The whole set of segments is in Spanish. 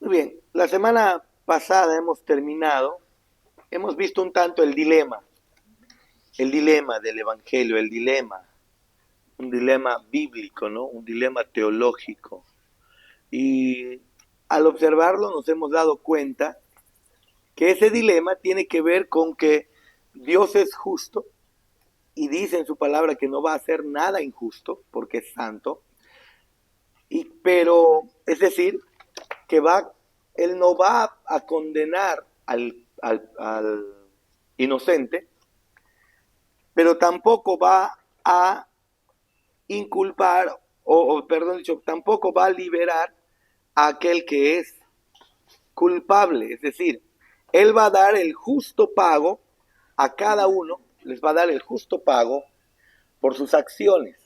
Muy bien, la semana pasada hemos visto un tanto el dilema del Evangelio, un dilema bíblico, ¿no? Un dilema teológico. Y al observarlo nos hemos dado cuenta que ese dilema tiene que ver con que Dios es justo y dice en su palabra que no va a hacer nada injusto porque es santo, pero es decir, que él no va a condenar al inocente, pero tampoco va a inculpar, perdón dicho, tampoco va a liberar a aquel que es culpable. Es decir, él va a dar el justo pago a cada uno, les va a dar el justo pago por sus acciones.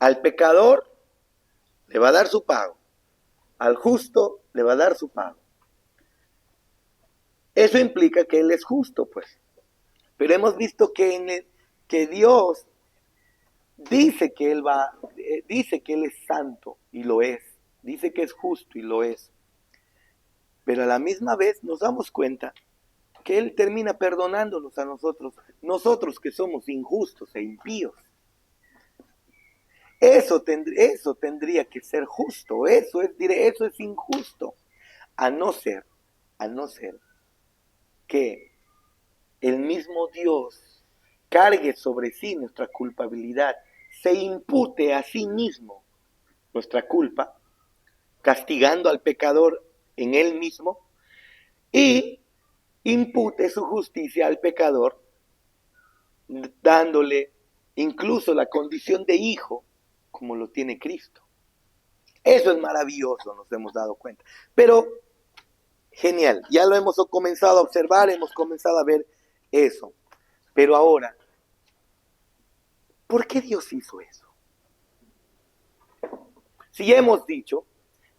Al pecador le va a dar su pago, al justo le va a dar su pago. Eso implica que él es justo, pues. Pero hemos visto que Dios dice que dice que él es santo y lo es, dice que es justo y lo es. Pero a la misma vez nos damos cuenta que él termina perdonándonos a nosotros que somos injustos e impíos. Eso tendría que ser justo, eso es injusto, a no ser que el mismo Dios cargue sobre sí nuestra culpabilidad, se impute a sí mismo nuestra culpa, castigando al pecador en él mismo, y impute su justicia al pecador, dándole incluso la condición de hijo, como lo tiene Cristo. Eso es maravilloso, nos hemos dado cuenta. Pero, genial, ya lo hemos comenzado a observar, hemos comenzado a ver eso. Pero ahora, ¿por qué Dios hizo eso? Si ya hemos dicho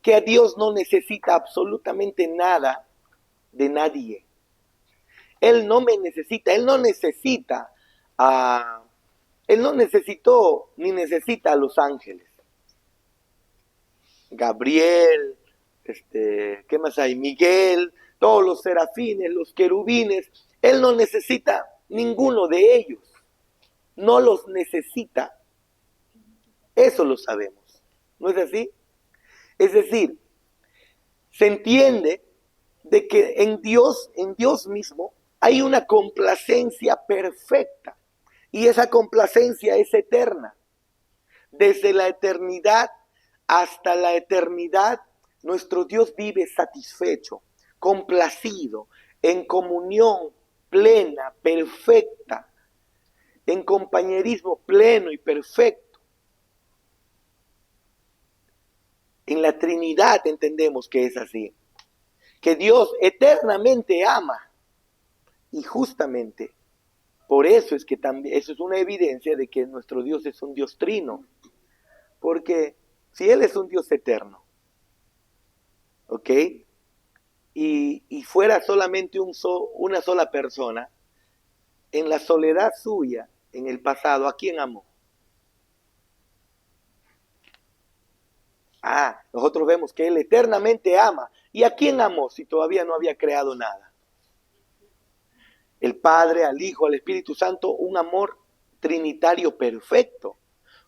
que a Dios no necesita absolutamente nada de nadie. Él no me necesita, Él no necesitó ni necesita a los ángeles. Gabriel, ¿qué más hay? Miguel, todos los serafines, los querubines. Él no necesita ninguno de ellos. No los necesita. Eso lo sabemos. ¿No es así? Es decir, se entiende de que en Dios mismo, hay una complacencia perfecta. Y esa complacencia es eterna. Desde la eternidad hasta la eternidad, nuestro Dios vive satisfecho, complacido, en comunión plena, perfecta, en compañerismo pleno y perfecto. En la Trinidad entendemos que es así, que Dios eternamente ama, y justamente por eso es que también, eso es una evidencia de que nuestro Dios es un Dios trino, porque si Él es un Dios eterno, ¿ok? Y fuera solamente una sola persona, en la soledad suya, en el pasado, ¿a quién amó? Nosotros vemos que Él eternamente ama. ¿Y a quién amó si todavía no había creado nada? El Padre, al Hijo, al Espíritu Santo, un amor trinitario perfecto,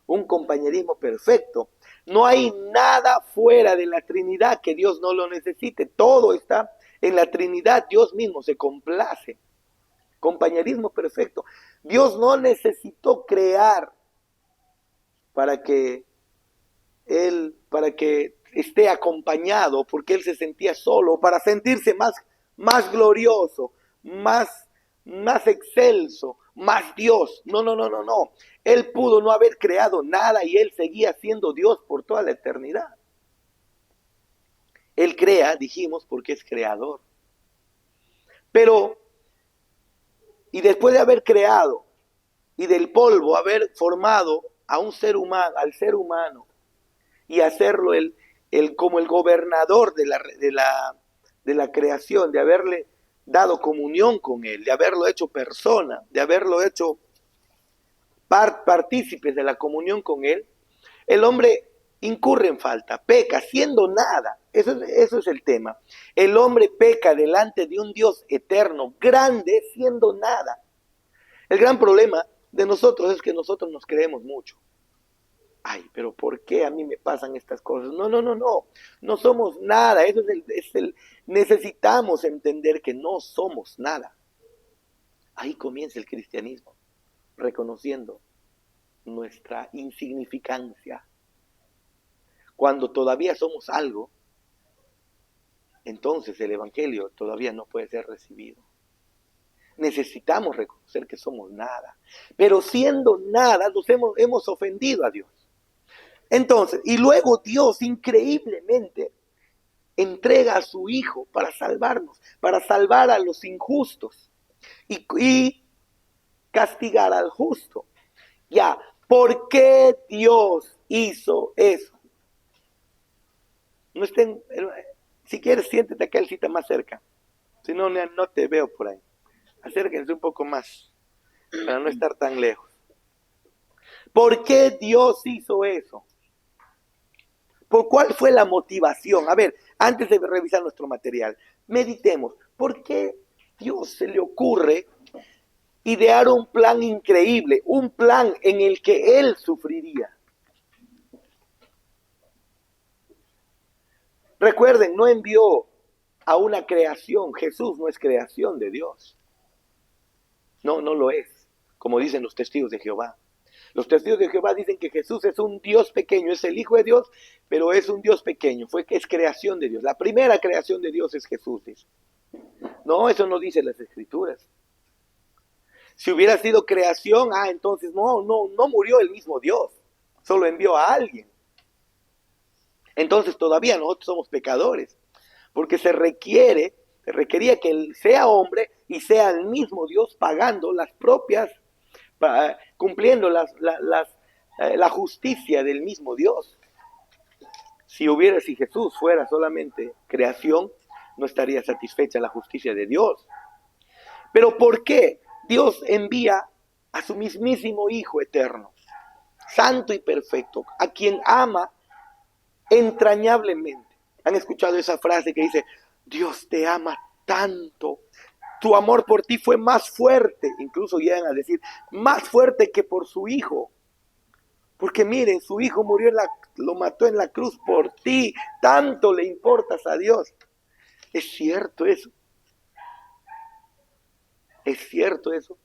un compañerismo perfecto. No hay nada fuera de la Trinidad que Dios no lo necesite. Todo está en la Trinidad. Dios mismo se complace. Compañerismo perfecto. Dios no necesitó crear para que esté acompañado, porque Él se sentía solo, para sentirse más glorioso, más excelso, más Dios. No. Él pudo no haber creado nada y Él seguía siendo Dios por toda la eternidad. Él crea, dijimos, porque es creador. Pero, y después de haber creado y del polvo haber formado a un ser humano, al ser humano, y hacerlo como el gobernador de la creación, de haberle dado comunión con Él, de haberlo hecho persona, de haberlo hecho partícipes de la comunión con Él, el hombre incurre en falta, peca siendo nada. Eso es el tema. El hombre peca delante de un Dios eterno, grande, siendo nada. El gran problema de nosotros es que nosotros nos creemos mucho. Ay, pero ¿por qué a mí me pasan estas cosas? No, no, no, no. No somos nada. Necesitamos entender que no somos nada. Ahí comienza el cristianismo, reconociendo nuestra insignificancia. Cuando todavía somos algo, entonces el evangelio todavía no puede ser recibido. Necesitamos reconocer que somos nada, pero siendo nada nos hemos ofendido a Dios. Entonces, y luego Dios increíblemente entrega a su Hijo para salvarnos, para salvar a los injustos y castigar al justo. Ya, ¿por qué Dios hizo eso? No estén, si quieres, siéntete acá, el cita más cerca. Si no, no te veo por ahí. Acérquense un poco más, para no estar tan lejos. ¿Por qué Dios hizo eso? ¿Por cuál fue la motivación? A ver, antes de revisar nuestro material, meditemos. ¿Por qué Dios se le ocurre idear un plan increíble? Un plan en el que Él sufriría. Recuerden, no envió a una creación. Jesús no es creación de Dios. No, no lo es, como dicen los testigos de Jehová. Los testigos de Jehová dicen que Jesús es un Dios pequeño, es el Hijo de Dios, pero es un Dios pequeño, es creación de Dios. La primera creación de Dios es Jesús, dice. No, eso no dice las Escrituras. Si hubiera sido creación, entonces no murió el mismo Dios, solo envió a alguien. Entonces todavía nosotros somos pecadores, porque se requería que Él sea hombre y sea el mismo Dios pagando las propias, cumpliendo la justicia del mismo Dios. Si Jesús fuera solamente creación, no estaría satisfecha la justicia de Dios. Pero ¿por qué Dios envía a su mismísimo Hijo eterno, santo y perfecto, a quien ama entrañablemente? ¿Han escuchado esa frase que dice, Dios te ama tanto, tu amor por ti fue más fuerte, incluso llegan a decir, más fuerte que por su Hijo? Porque miren, su Hijo lo mató en la cruz por ti, tanto le importas a Dios. ¿Es cierto eso? ¿Es cierto eso?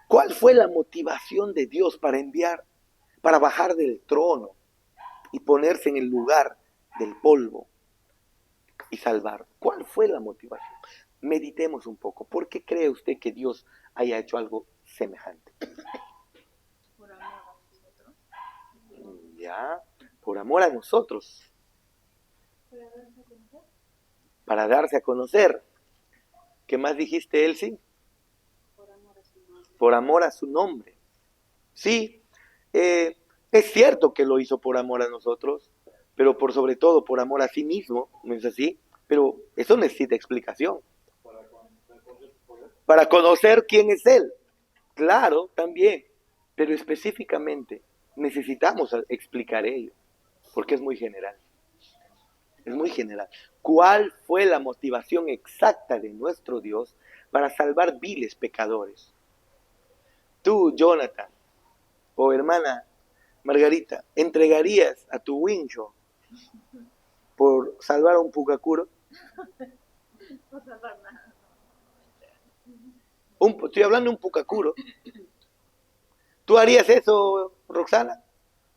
¿Cuál fue la motivación de Dios para bajar del trono y ponerse en el lugar del polvo y salvar? ¿Cuál fue la motivación? Meditemos un poco. ¿Por qué cree usted que Dios haya hecho algo semejante? Por amor a nosotros. Ya, por amor a nosotros. Para darse a conocer. Para darse a conocer. ¿Qué más dijiste, Elsie? Por amor a su nombre. Por amor a su nombre. Sí, es cierto que lo hizo por amor a nosotros, pero por sobre todo por amor a sí mismo, ¿no es así? Pero eso necesita explicación. Para conocer quién es Él. Claro, también. Pero específicamente necesitamos explicar ello, porque es muy general. Es muy general. ¿Cuál fue la motivación exacta de nuestro Dios para salvar viles pecadores? Tú, Jonathan, o hermana Margarita, ¿entregarías a tu wincho por salvar a un pucacuro? No salvar nada. Estoy hablando de un pucacuro. ¿Tú harías eso, Roxana?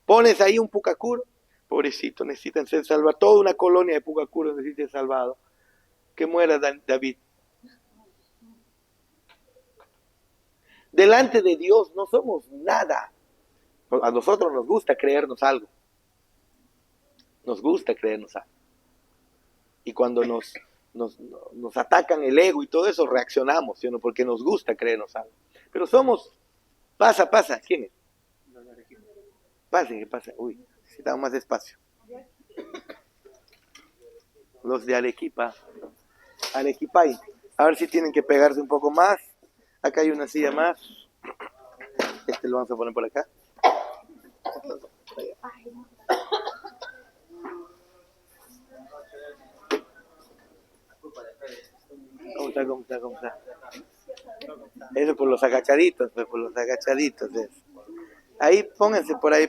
¿Pones ahí un pucacuro? Pobrecito, necesitan ser salvados. Toda una colonia de pucacuros necesita ser salvado. Que muera David. Delante de Dios no somos nada. A nosotros nos gusta creernos algo. Nos gusta creernos algo. Y cuando nos atacan el ego y todo eso, reaccionamos, ¿sí o no? Porque nos gusta creernos algo. Pero somos... Pasa. ¿Quién es? Pasa. Uy, necesitamos más espacio. Los de Arequipa. Arequipay. A ver si tienen que pegarse un poco más. Acá hay una silla más. Lo vamos a poner por acá. ¿Cómo está? Eso por los agachaditos, pues, por los agachaditos. Ahí, pónganse por ahí.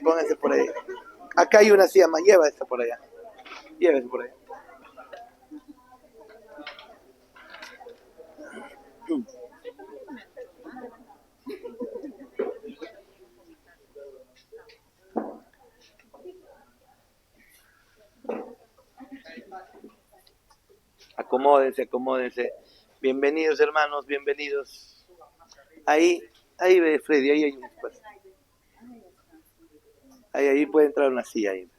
Acá hay una silla más, lleva esta por allá. Llévese por allá. Acomódense. Bienvenidos, hermanos, bienvenidos. Ahí ve Freddy, ahí hay un espacio. Ahí puede entrar una silla ahí.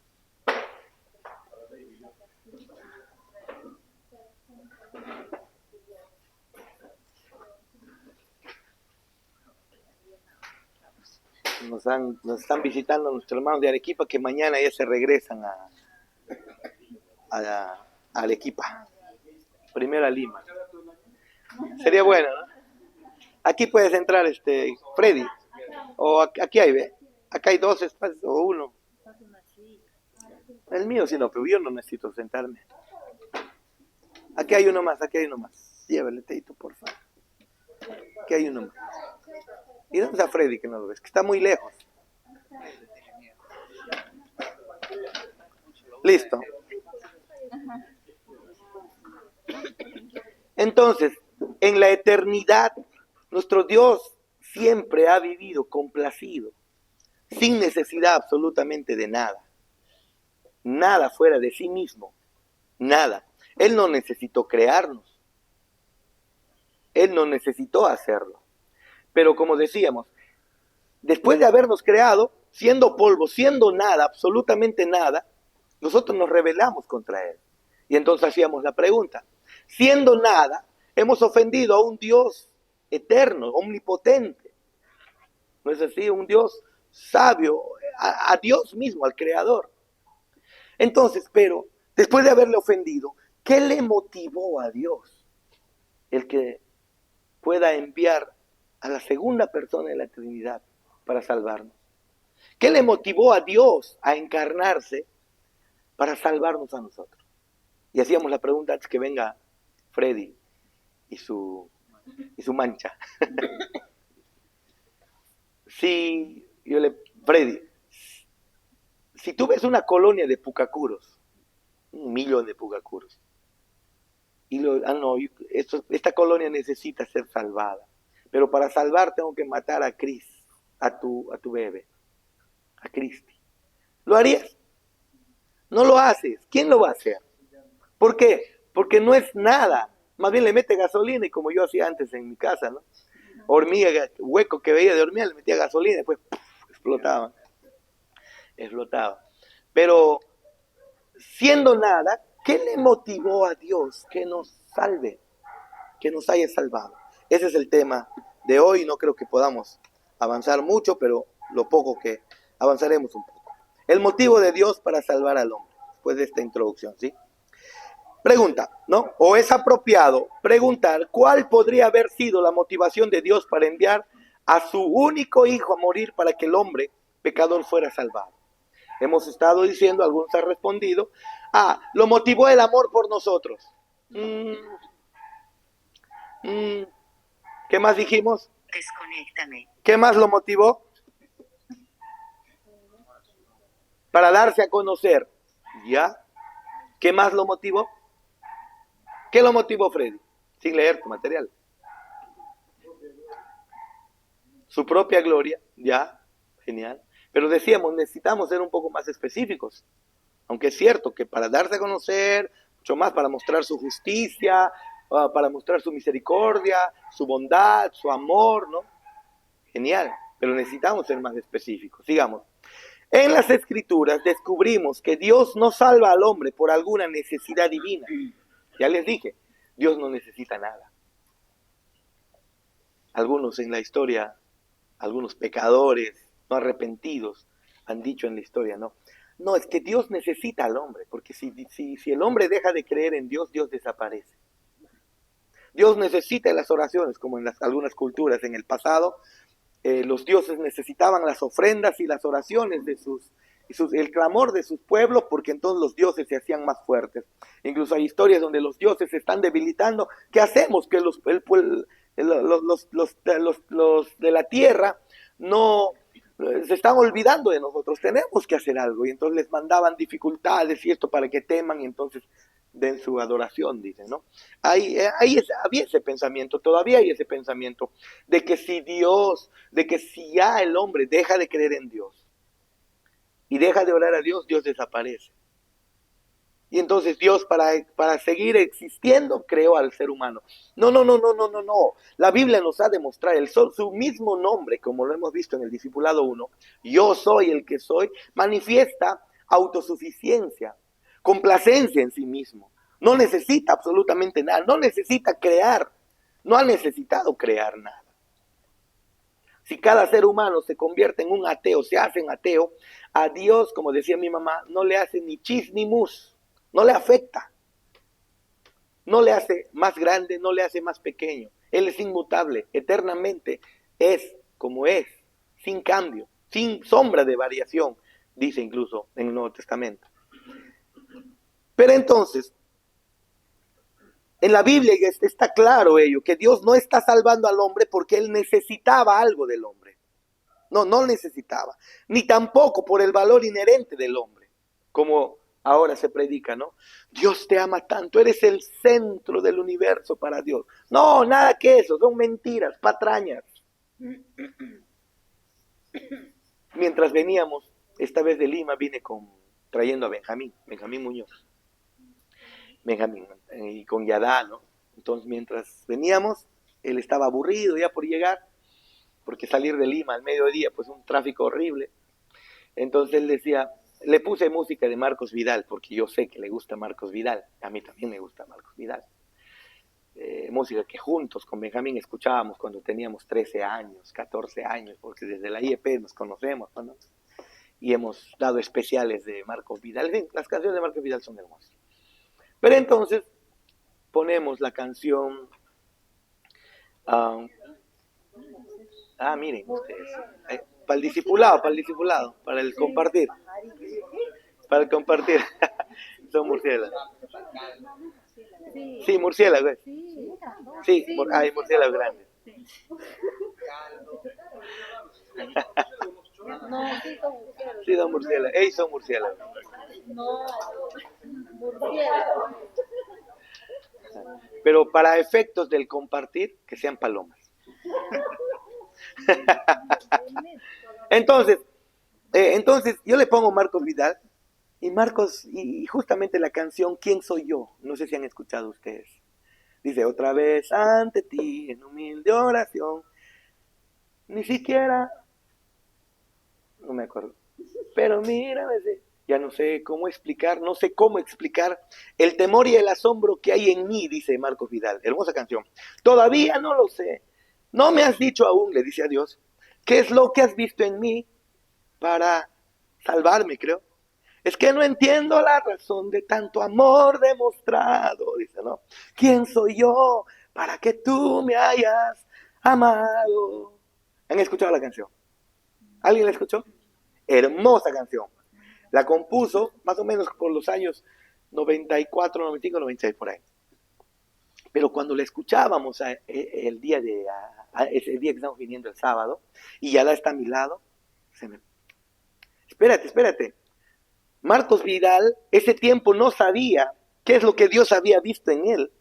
Nos están visitando nuestros hermanos de Arequipa, que mañana ya se regresan a Arequipa. Primero a Lima. Sería bueno, ¿no? Aquí puedes entrar, Freddy. O aquí hay, ¿ve? Acá hay 2 espacios, o 1. El mío sí no, pero yo no necesito sentarme. Aquí hay uno más. Llévale, Teito, por favor. Aquí hay uno más. ¿Y dónde está Freddy que no lo ves? Que está muy lejos. Listo. Entonces, en la eternidad, nuestro Dios siempre ha vivido complacido, sin necesidad absolutamente de nada. Nada fuera de sí mismo. Nada. Él no necesitó crearnos. Él no necesitó hacerlo. Pero como decíamos, después de habernos creado, siendo polvo, siendo nada, absolutamente nada, nosotros nos rebelamos contra Él. Y entonces hacíamos la pregunta, siendo nada, hemos ofendido a un Dios eterno, omnipotente. ¿No es así? Un Dios sabio, a Dios mismo, al Creador. Entonces, pero, después de haberle ofendido, ¿qué le motivó a Dios? El que pueda enviar a la segunda persona de la Trinidad para salvarnos. ¿Qué le motivó a Dios a encarnarse para salvarnos a nosotros? Y hacíamos la pregunta antes que venga Freddy y su mancha. Freddy, si tú ves una colonia de pucacuros, 1.000.000 de pucacuros, esta colonia necesita ser salvada, pero para salvar tengo que matar a Cris, a tu bebé, a Cristi. ¿Lo harías? No lo haces. ¿Quién lo va a hacer? ¿Por qué? Porque no es nada. Más bien le mete gasolina, y como yo hacía antes en mi casa, ¿no? Hormiga, hueco que veía de hormiga, le metía gasolina y después explotaba. Pero siendo nada, ¿qué le motivó a Dios que nos salve, que nos haya salvado? Ese es el tema de hoy. No creo que podamos avanzar mucho, pero lo poco que avanzaremos un poco. El motivo de Dios para salvar al hombre, después de esta introducción, ¿sí? Pregunta, ¿no? O es apropiado preguntar cuál podría haber sido la motivación de Dios para enviar a su único hijo a morir para que el hombre pecador fuera salvado. Hemos estado diciendo, algunos han respondido, lo motivó el amor por nosotros. ¿Qué más dijimos? Desconéctame. ¿Qué más lo motivó? Para darse a conocer. ¿Ya? ¿Qué más lo motivó? ¿Qué lo motivó, Freddy? Sin leer tu material. Su propia gloria. ¿Ya? Genial. Pero decíamos, necesitamos ser un poco más específicos. Aunque es cierto que para darse a conocer, mucho más para mostrar su justicia, para mostrar su misericordia, su bondad, su amor, ¿no? Genial. Pero necesitamos ser más específicos. Sigamos. En las Escrituras descubrimos que Dios no salva al hombre por alguna necesidad divina. Ya les dije, Dios no necesita nada. Algunos en la historia, algunos pecadores no arrepentidos han dicho en la historia, no, es que Dios necesita al hombre, porque si el hombre deja de creer en Dios, Dios desaparece. Dios necesita las oraciones, como en algunas culturas en el pasado, los dioses necesitaban las ofrendas y las oraciones de el clamor de sus pueblos, porque entonces los dioses se hacían más fuertes. Incluso hay historias donde los dioses se están debilitando. ¿Qué hacemos? Que los de la tierra no se están olvidando de nosotros, tenemos que hacer algo. Y entonces les mandaban dificultades y esto para que teman y entonces den su adoración, dicen, ¿no? Había ese pensamiento, todavía hay ese pensamiento de que si ya el hombre deja de creer en Dios y deja de orar a Dios, Dios desaparece. Y entonces Dios, para seguir existiendo, creó al ser humano. No. La Biblia nos ha demostrado, su mismo nombre, como lo hemos visto en el Discipulado 1, yo soy el que soy, manifiesta autosuficiencia, complacencia en sí mismo. No necesita absolutamente nada, no necesita crear, no ha necesitado crear nada. Si cada ser humano se convierte en un ateo, se hace un ateo, a Dios, como decía mi mamá, no le hace ni chis ni mus. No le afecta, no le hace más grande, no le hace más pequeño. Él es inmutable, eternamente es como es, sin cambio, sin sombra de variación, dice incluso en el Nuevo Testamento. Pero entonces, en la Biblia está claro ello, que Dios no está salvando al hombre porque Él necesitaba algo del hombre. No necesitaba, ni tampoco por el valor inherente del hombre, como ahora se predica, ¿no? Dios te ama tanto, eres el centro del universo para Dios. No, nada que eso, son mentiras, patrañas. Mientras veníamos, esta vez de Lima, vine trayendo a Benjamín Muñoz. Benjamín, y con Yadá, ¿no? Entonces, mientras veníamos, él estaba aburrido ya por llegar, porque salir de Lima al mediodía, pues un tráfico horrible. Entonces él decía, le puse música de Marcos Vidal, porque yo sé que le gusta Marcos Vidal, a mí también me gusta Marcos Vidal. Música que juntos con Benjamín escuchábamos cuando teníamos 13 años, 14 años, porque desde la IEP nos conocemos, ¿no? Y hemos dado especiales de Marcos Vidal. Las canciones de Marcos Vidal son hermosas. Pero entonces ponemos la canción... miren ustedes, para el discipulado, para el compartir. Para el compartir. Son murciélagos. Sí, murciélagos. Sí, hay murciélagos grandes. Sí, son murciélagos. Ellos son murciélagos. Pero para efectos del compartir, que sean palomas. Entonces yo le pongo Marcos Vidal y justamente la canción ¿Quién soy yo? No sé si han escuchado ustedes. Dice, otra vez ante ti en humilde oración. Ni siquiera, no me acuerdo, pero mira, ya no sé cómo explicar el temor y el asombro que hay en mí, dice Marcos Vidal. Hermosa canción. Todavía no lo sé. No me has dicho aún, le dice a Dios, qué es lo que has visto en mí para salvarme, creo. Es que no entiendo la razón de tanto amor demostrado, dice, ¿no? ¿Quién soy yo para que tú me hayas amado? ¿Han escuchado la canción? ¿Alguien la escuchó? Hermosa canción. La compuso más o menos por los años 94, 95, 96, por ahí. Pero cuando la escuchábamos ese día que estamos viniendo el sábado, y ya está a mi lado, Espérate. Marcos Vidal, ese tiempo no sabía qué es lo que Dios había visto en él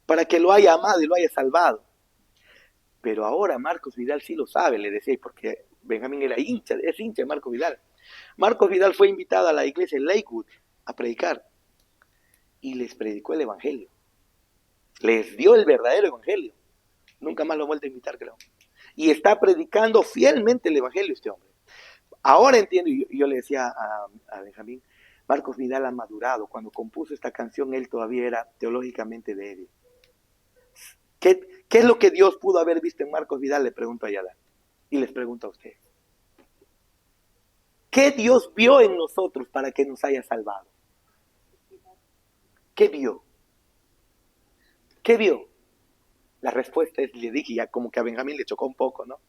para que lo haya amado y lo haya salvado. Pero ahora Marcos Vidal sí lo sabe, le decía, porque Benjamín es hincha de Marcos Vidal. Marcos Vidal fue invitado a la iglesia en Lakewood a predicar y les predicó el evangelio. Les dio el verdadero evangelio. Nunca más lo he vuelto a invitar, creo. Y está predicando fielmente el evangelio este hombre. Ahora entiendo, y yo le decía a Benjamín, Marcos Vidal ha madurado. Cuando compuso esta canción, él todavía era teológicamente débil. ¿Qué es lo que Dios pudo haber visto en Marcos Vidal? Le pregunto a Yadá. Y les pregunto a ustedes. ¿Qué Dios vio en nosotros para que nos haya salvado? ¿Qué vio? ¿Qué vio? La respuesta es, le dije, ya como que a Benjamín le chocó un poco, ¿no?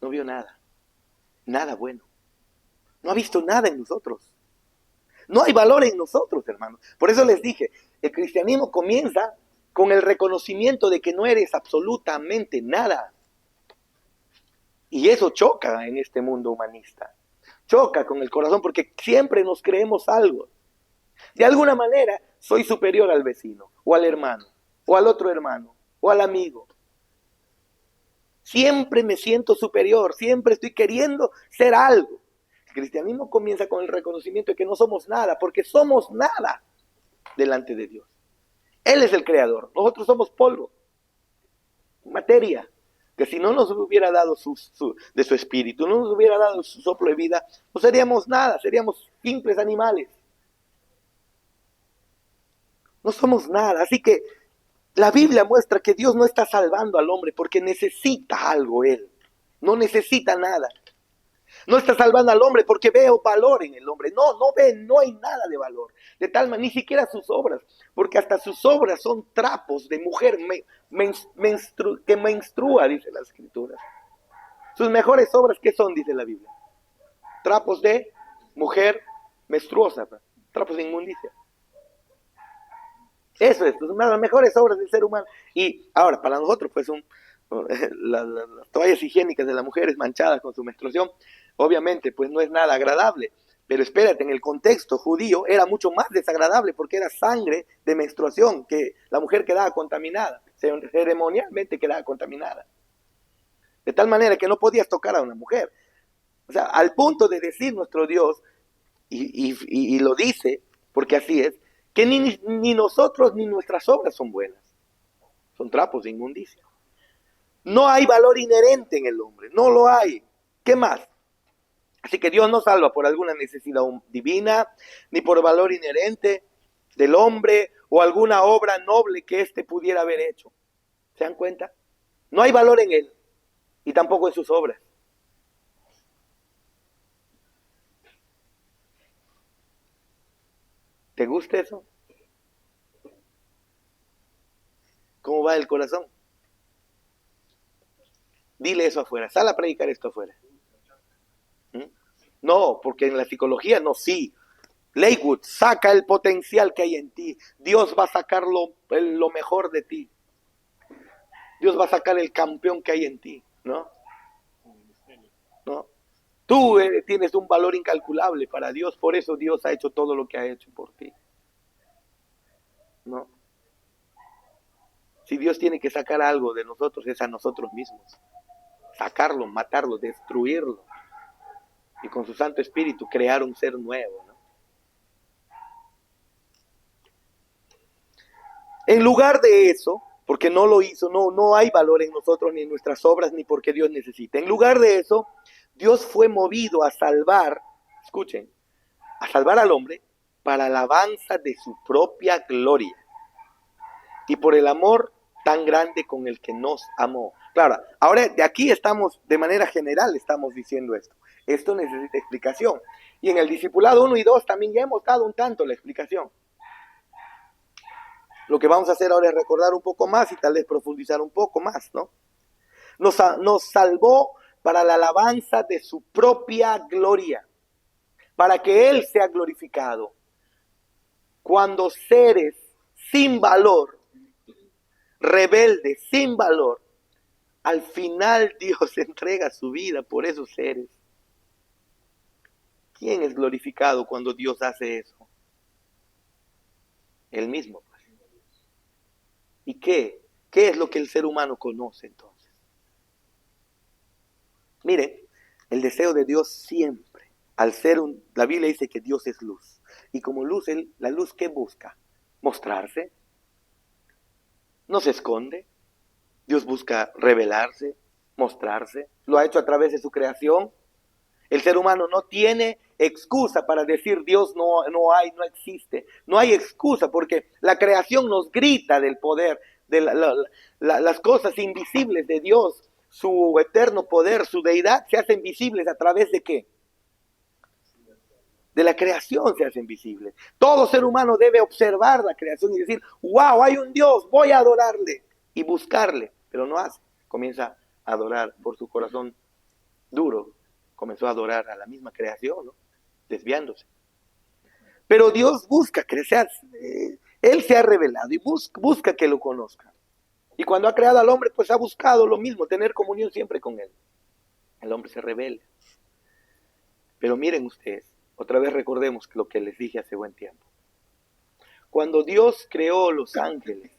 No vio nada, nada bueno. No ha visto nada en nosotros. No hay valor en nosotros, hermanos. Por eso les dije, el cristianismo comienza con el reconocimiento de que no eres absolutamente nada. Y eso choca en este mundo humanista. Choca con el corazón porque siempre nos creemos algo. De alguna manera soy superior al vecino, o al hermano, o al otro hermano, o al amigo. Siempre me siento superior, siempre estoy queriendo ser algo. El cristianismo comienza con el reconocimiento de que no somos nada, porque somos nada delante de Dios. Él es el creador, nosotros somos polvo, materia, que si no nos hubiera dado de su espíritu, no nos hubiera dado su soplo de vida, no seríamos nada, seríamos simples animales. No somos nada, así que la Biblia muestra que Dios no está salvando al hombre porque necesita algo él, no necesita nada. No está salvando al hombre porque veo valor en el hombre. No hay nada de valor. De tal manera, ni siquiera sus obras, porque hasta sus obras son trapos de mujer que menstrua, dice la Escritura. Sus mejores obras, ¿qué son? Dice la Biblia. Trapos de mujer menstruosa, trapos de inmundicia. Eso es, pues, una de las mejores obras del ser humano. Y ahora, para nosotros, pues las toallas higiénicas de las mujeres manchadas con su menstruación, obviamente, pues no es nada agradable. Pero espérate, en el contexto judío era mucho más desagradable porque era sangre de menstruación, que la mujer quedaba contaminada, ceremonialmente quedaba contaminada. De tal manera que no podías tocar a una mujer. O sea, al punto de decir nuestro Dios, y lo dice, porque así es, que ni nosotros ni nuestras obras son buenas. Son trapos de inmundicia. No hay valor inherente en el hombre, no lo hay. ¿Qué más? Así que Dios no salva por alguna necesidad divina, ni por valor inherente del hombre o alguna obra noble que éste pudiera haber hecho. ¿Se dan cuenta? No hay valor en él y tampoco en sus obras. ¿Te gusta eso? ¿Cómo va el corazón? Dile eso afuera, sal a predicar esto afuera. No, porque en la psicología no, sí. Leywood, saca el potencial que hay en ti. Dios va a sacar lo mejor de ti. Dios va a sacar el campeón que hay en ti, ¿no? ¿No? Tú tienes un valor incalculable para Dios, por eso Dios ha hecho todo lo que ha hecho por ti. ¿No? Si Dios tiene que sacar algo de nosotros, es a nosotros mismos. Sacarlo, matarlo, destruirlo. Y con su Santo Espíritu crear un ser nuevo, ¿no? En lugar de eso, porque no lo hizo, no hay valor en nosotros ni en nuestras obras, ni porque Dios necesita. En lugar de eso, Dios fue movido a salvar, escuchen, a salvar al hombre para alabanza de su propia gloria y por el amor tan grande con el que nos amó. Claro, ahora de aquí estamos, de manera general estamos diciendo esto. Esto necesita explicación. Y en el discipulado 1 y 2 también ya hemos dado un tanto la explicación. Lo que vamos a hacer ahora es recordar un poco más y tal vez profundizar un poco más, ¿no? Nos salvó para la alabanza de su propia gloria, para que Él sea glorificado. Cuando seres sin valor, rebeldes, sin valor, al final Dios entrega su vida por esos seres. ¿Quién es glorificado cuando Dios hace eso? Él mismo. ¿Y qué? ¿Qué es lo que el ser humano conoce entonces? Mire, el deseo de Dios siempre, al ser la Biblia dice que Dios es luz. Y como luz, la luz ¿qué busca? Mostrarse. No se esconde. Dios busca revelarse, mostrarse. Lo ha hecho a través de su creación. El ser humano no tiene excusa para decir Dios no existe. No hay excusa porque la creación nos grita del poder, de las cosas invisibles de Dios, su eterno poder, su deidad, se hacen visibles a través de ¿qué? De la creación se hacen visibles. Todo ser humano debe observar la creación y decir, wow, hay un Dios, voy a adorarle y buscarle, pero no hace. Comienza a adorar por su corazón duro, comenzó a adorar a la misma creación, ¿no? Desviándose. Pero Dios busca crecer, Él se ha revelado y busca que lo conozcan. Y cuando ha creado al hombre, pues ha buscado lo mismo, tener comunión siempre con Él. El hombre se revela. Pero miren ustedes, otra vez recordemos lo que les dije hace buen tiempo. Cuando Dios creó los ángeles,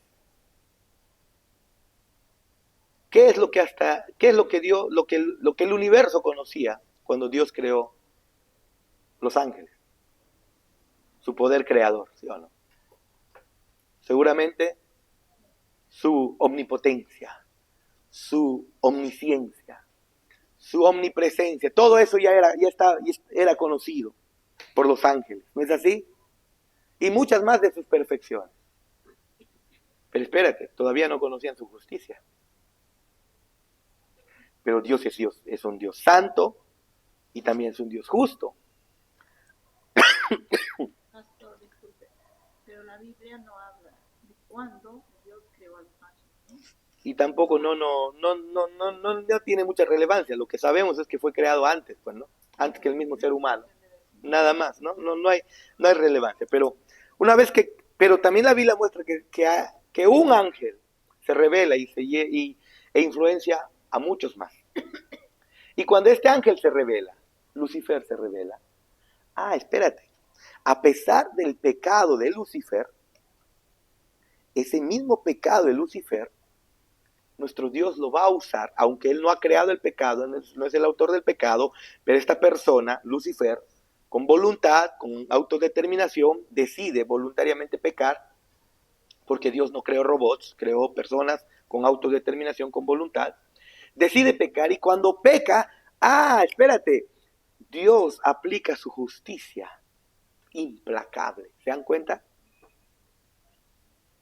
¿qué es lo que dio, lo que el universo conocía cuando Dios creó los ángeles? Su poder creador, ¿sí o no? Seguramente su omnipotencia, su omnisciencia, su omnipresencia, todo eso ya era conocido por los ángeles, ¿no es así? Y muchas más de sus perfecciones. Pero espérate, todavía no conocían su justicia. Pero Dios, es un Dios santo y también es un Dios justo. Pastor, disculpe, pero la Biblia no habla de cuándo Dios creó a los ángeles, ¿no? Y tampoco no tiene mucha relevancia. Lo que sabemos es que fue creado antes, pues, ¿no? Antes que el mismo ser humano. Nada más, ¿no? No hay relevancia. Pero pero también la Biblia muestra que un ángel se revela e influencia a muchos más. Y cuando este ángel se revela, Lucifer se revela. Espérate. A pesar del pecado de Lucifer, ese mismo pecado de Lucifer, nuestro Dios lo va a usar, aunque Él no ha creado el pecado, no es el autor del pecado, pero esta persona, Lucifer, con voluntad, con autodeterminación, decide voluntariamente pecar, porque Dios no creó robots, creó personas con autodeterminación, con voluntad, decide pecar y cuando peca, espérate, Dios aplica su justicia implacable. ¿Se dan cuenta?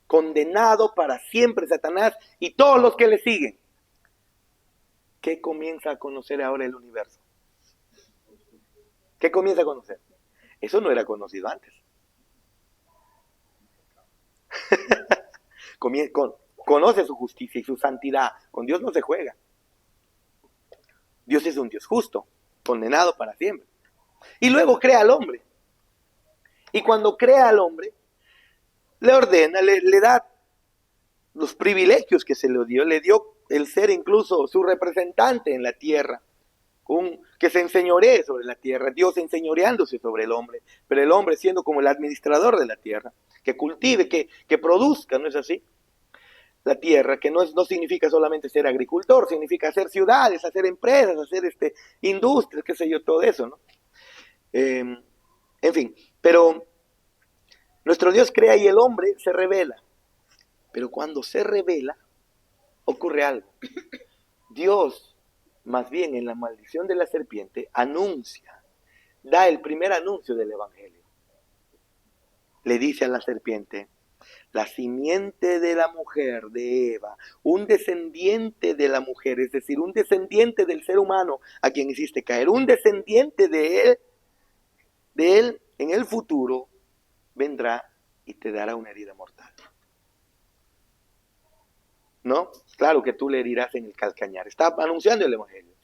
Condenado para siempre Satanás y todos los que le siguen. ¿Qué comienza a conocer ahora el universo? ¿Qué comienza a conocer? Eso no era conocido antes. Conoce su justicia y su santidad. Con Dios no se juega. Dios es un Dios justo, condenado para siempre. Y luego crea al hombre. Y cuando crea al hombre, le ordena, le da los privilegios que se le dio el ser incluso su representante en la tierra, que se enseñoree sobre la tierra, Dios enseñoreándose sobre el hombre, pero el hombre siendo como el administrador de la tierra, que cultive, que produzca, ¿no es así? La tierra, que no significa solamente ser agricultor, significa hacer ciudades, hacer empresas, hacer industrias, qué sé yo, todo eso, ¿no? En fin, pero nuestro Dios crea y el hombre se revela. Pero cuando se revela, ocurre algo. Dios, más bien en la maldición de la serpiente, da el primer anuncio del evangelio. Le dice a la serpiente, la simiente de la mujer, de Eva, un descendiente de la mujer, es decir, un descendiente del ser humano a quien hiciste caer, un descendiente de él en el futuro vendrá y te dará una herida mortal. ¿No? Claro que tú le herirás en el calcañar. Está anunciando el evangelio.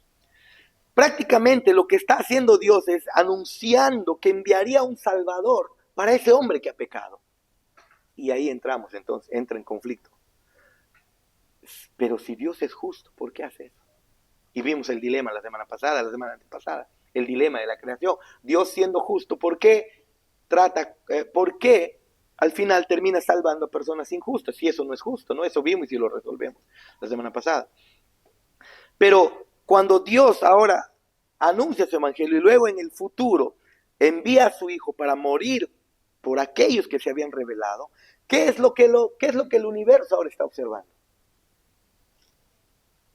Prácticamente lo que está haciendo Dios es anunciando que enviaría un salvador para ese hombre que ha pecado. Y ahí entramos, entonces, entra en conflicto. Pero si Dios es justo, ¿por qué hace eso? Y vimos el dilema la semana antepasada, el dilema de la creación. Dios siendo justo, ¿por qué al final termina salvando a personas injustas? Si eso no es justo, ¿no? Eso vimos y lo resolvemos la semana pasada. Pero cuando Dios ahora anuncia su evangelio y luego en el futuro envía a su Hijo para morir por aquellos que se habían revelado, ¿qué es lo que el universo ahora está observando?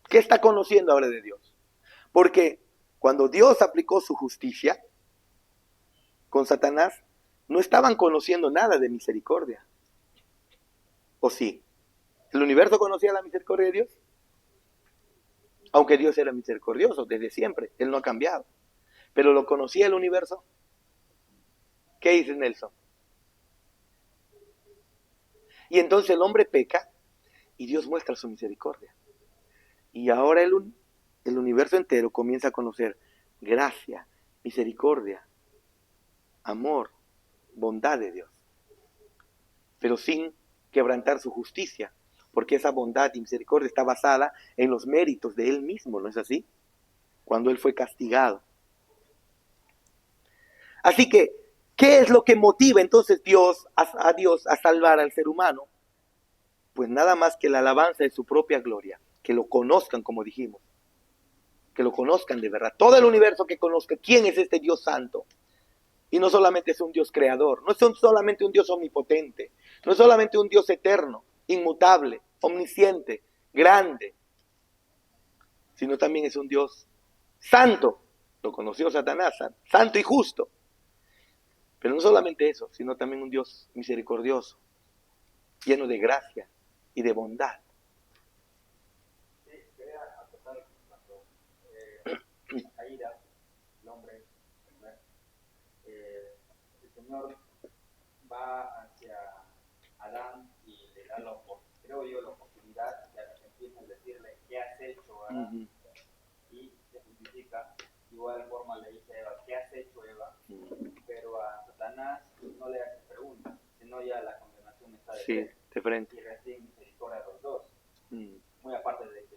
¿Qué está conociendo ahora de Dios? Porque cuando Dios aplicó su justicia con Satanás, no estaban conociendo nada de misericordia. ¿O sí? ¿El universo conocía la misericordia de Dios? Aunque Dios era misericordioso desde siempre, Él no ha cambiado. ¿Pero lo conocía el universo? ¿Qué dice Nelson? Y entonces el hombre peca y Dios muestra su misericordia. Y ahora el universo entero comienza a conocer gracia, misericordia, amor, bondad de Dios, pero sin quebrantar su justicia, porque esa bondad y misericordia está basada en los méritos de Él mismo, ¿no es así? Cuando Él fue castigado. Así que, ¿qué es lo que motiva entonces a Dios a salvar al ser humano? Pues nada más que la alabanza de su propia gloria, que lo conozcan como dijimos, que lo conozcan de verdad, todo el universo que conozca quién es este Dios santo. Y no solamente es un Dios creador, no es solamente un Dios omnipotente, no es solamente un Dios eterno, inmutable, omnisciente, grande, sino también es un Dios santo, lo conoció Satanás, santo y justo. Pero no solamente eso, sino también un Dios misericordioso, lleno de gracia y de bondad. Sí, quería acotar cuando Aida, el hombre, el Señor va hacia Adán y le da la oportunidad de que empieza a decirle qué has hecho, Adán, y se justifica. De igual forma le dice a Eva, ¿qué has hecho, Eva? Pero a Satanás no le hace preguntas, sino ya la condenación está de frente. Y recibe misericordia a los dos. Muy aparte de que